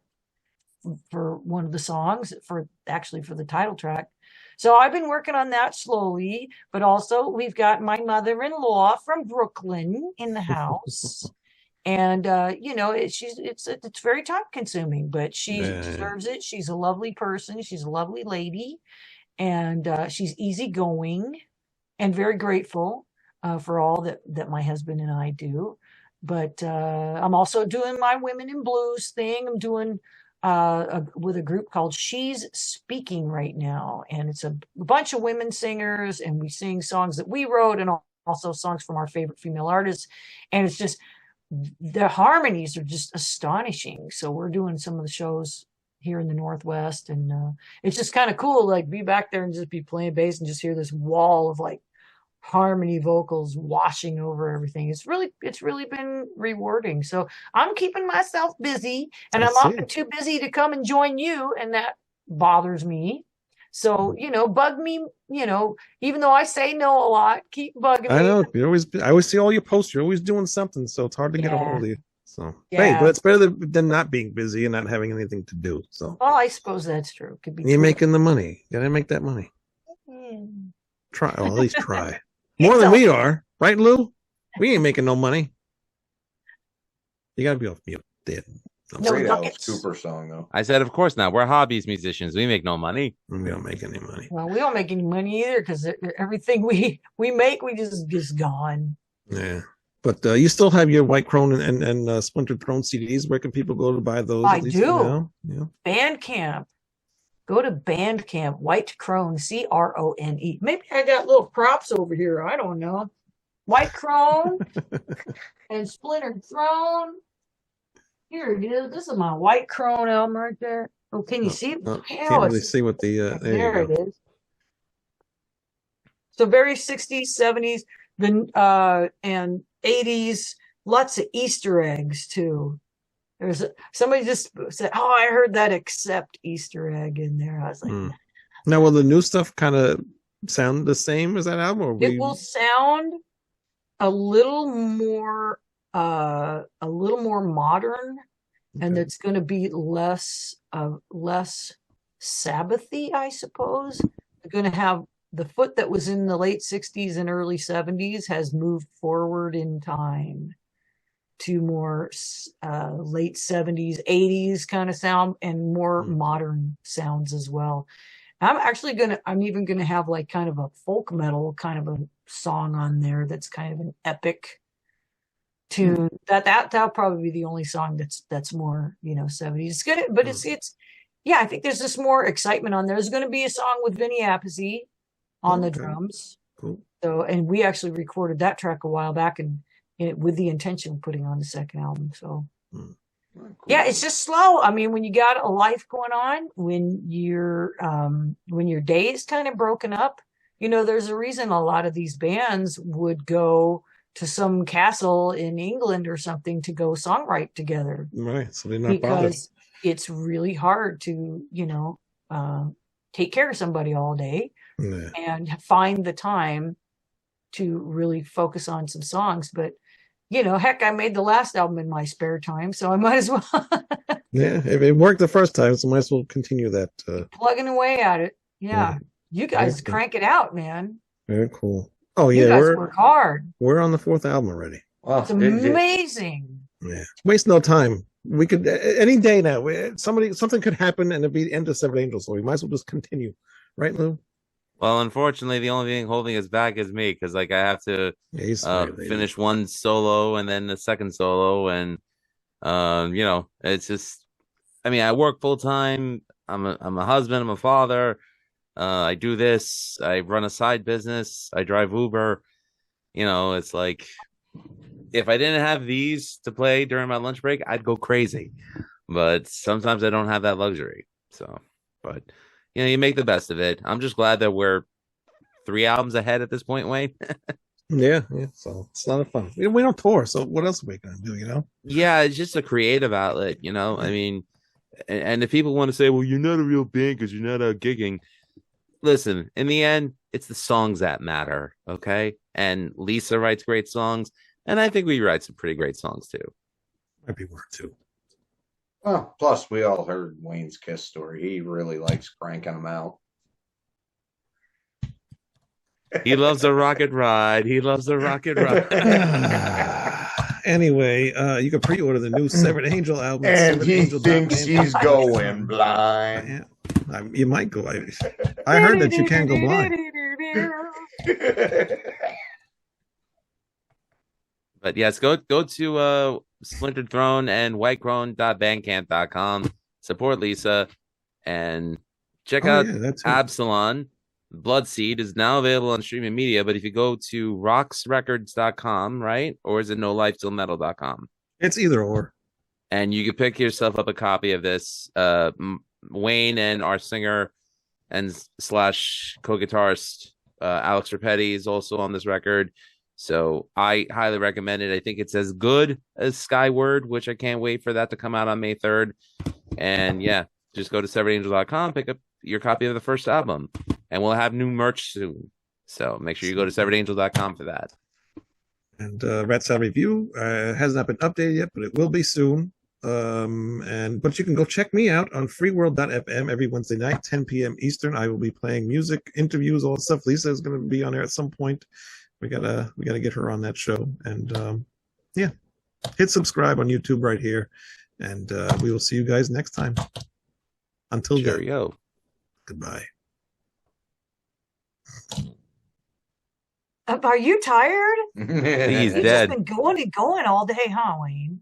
S2: for one of the songs for the title track. So I've been working on that slowly, but also we've got my mother-in-law from Brooklyn in the house. And it's very time consuming, but she deserves it. She's a lovely person. She's a lovely lady, and she's easygoing and very grateful for all that my husband and I do. But I'm also doing my Women in Blues thing. I'm doing with a group called She's Speaking right now, and it's a bunch of women singers, and we sing songs that we wrote and also songs from our favorite female artists, and it's just the harmonies are just astonishing. So we're doing some of the shows here in the Northwest, and it's just kind of cool, like be back there and just be playing bass and just hear this wall of like harmony vocals washing over everything. It's really been rewarding. So I'm keeping myself busy, and I'm often too busy to come and join you, and that bothers me. So, bug me, even though I say no a lot, keep bugging me.
S3: I know. I always see all your posts. You're always doing something, so it's hard to get a hold of you. So, hey, but it's better than not being busy and not having anything to do. So,
S2: well, I suppose that's true. Could be.
S3: You're making the money. You gotta make that money. Try, well, at least try. More than we are, right, Lou? We ain't making no money. You gotta be off mute, Dad.
S5: Great Alice Cooper song, though.
S1: I said, of course not. We're hobbies musicians. We make no money.
S3: We don't make any money.
S2: Well, we don't make any money either because everything we make, we just gone.
S3: Yeah. But you still have your White Crone and Splintered Throne CDs. Where can people go to buy those?
S2: I do. Yeah. Bandcamp. Go to Bandcamp. White Crone, CRONE. Maybe I got little props over here. I don't know. White Crone and Splintered Throne. Here it is. This is my White Crone album right there. Oh, can you see it?
S3: Can't really see what the
S2: there it is. So very 60s, 70s, and 80s. Lots of Easter eggs too. Somebody just said, "Oh, I heard that accept Easter egg in there." I was like,
S3: "Now, will the new stuff kind of sound the same as that album?" Or
S2: it will sound a little more modern, and it's going to be less Sabbathy, I suppose. They're going to have the foot that was in the late 60s and early 70s has moved forward in time to more late 70s, 80s kind of sound, and more modern sounds as well. I'm even going to have like kind of a folk metal kind of a song on there that's kind of an epic tune. That'll probably be the only song that's more 70s. It's good, but it's I think there's just more excitement on there. There's going to be a song with Vinnie Appice on the drums.
S3: Cool.
S2: So, and we actually recorded that track a while back, and with the intention of putting on the second album. So, yeah, it's just slow. I mean, when you got a life going on, when your day is kind of broken up, there's a reason a lot of these bands would go to some castle in England or something to go songwrite together.
S3: Right. So they're not bothered.
S2: Because it's really hard to, take care of somebody all day and find the time to really focus on some songs. But, heck, I made the last album in my spare time, so I might as well.
S3: Yeah, if it worked the first time, so might as well continue that.
S2: Plugging away at it. Yeah. You guys crank it out, man.
S3: Very cool. Oh,
S2: you guys work hard.
S3: We're on the 4th album already.
S5: Wow,
S2: it's amazing.
S3: Yeah. Waste no time. We could any day now. Something could happen and it'd be the end of Seven Angels, so we might as well just continue, right, Lou?
S1: Well, unfortunately, the only thing holding us back is me, because I have to finish one solo and then the second solo, and it's just. I mean, I work full time. I'm a husband. I'm a father. I do this. I run a side business. I drive Uber. You know, it's like if I didn't have these to play during my lunch break, I'd go crazy. But sometimes I don't have that luxury. So, but you know, you make the best of it. I'm just glad that we're 3 albums ahead at this point, Wayne.
S3: Yeah. So it's a lot of fun. We don't tour, so what else are we gonna do? You know?
S1: Yeah, it's just a creative outlet. You know, I mean, and if people want to say, "Well, you're not a real band because you're not out gigging," listen. In the end, it's the songs that matter. Okay, and Lisa writes great songs, and I think we write some pretty great songs too.
S3: Might be worth too.
S5: Well, plus we all heard Wayne's Kiss story. He really likes cranking them out.
S1: He loves a rocket ride. He loves a rocket ride.
S3: Anyway, you can pre-order the new Severed Angel album.
S5: And he thinks he's going blind.
S3: Yeah, you might go. I heard that you can go blind.
S1: But yes, go to Splintered Throne and whitecrone.bandcamp.com. Support Lisa and check out Absalon. Bloodseed is now available on streaming media, but if you go to roxrecords.com, right? Or is it nolifetillmetal.com?
S3: It's either or.
S1: And you can pick yourself up a copy of this. Wayne and our singer and / co-guitarist Alex Rapetti is also on this record. So I highly recommend it. I think it's as good as Skyward, which I can't wait for that to come out on May 3rd. And yeah, just go to severedangel.com, pick up your copy of the first album, and we'll have new merch soon. So make sure you go to severedangel.com for that.
S3: And Rat Salad Review has not been updated yet, but it will be soon. But you can go check me out on freeworld.fm every Wednesday night, 10 p.m. Eastern. I will be playing music, interviews, all that stuff. Lisa is going to be on there at some point. We gotta get her on that show. And yeah, hit subscribe on YouTube right here, and we will see you guys next time. Until then, goodbye.
S2: Are you tired?
S1: He's
S2: You've
S1: dead.
S2: just been going and going all day, huh, Wayne?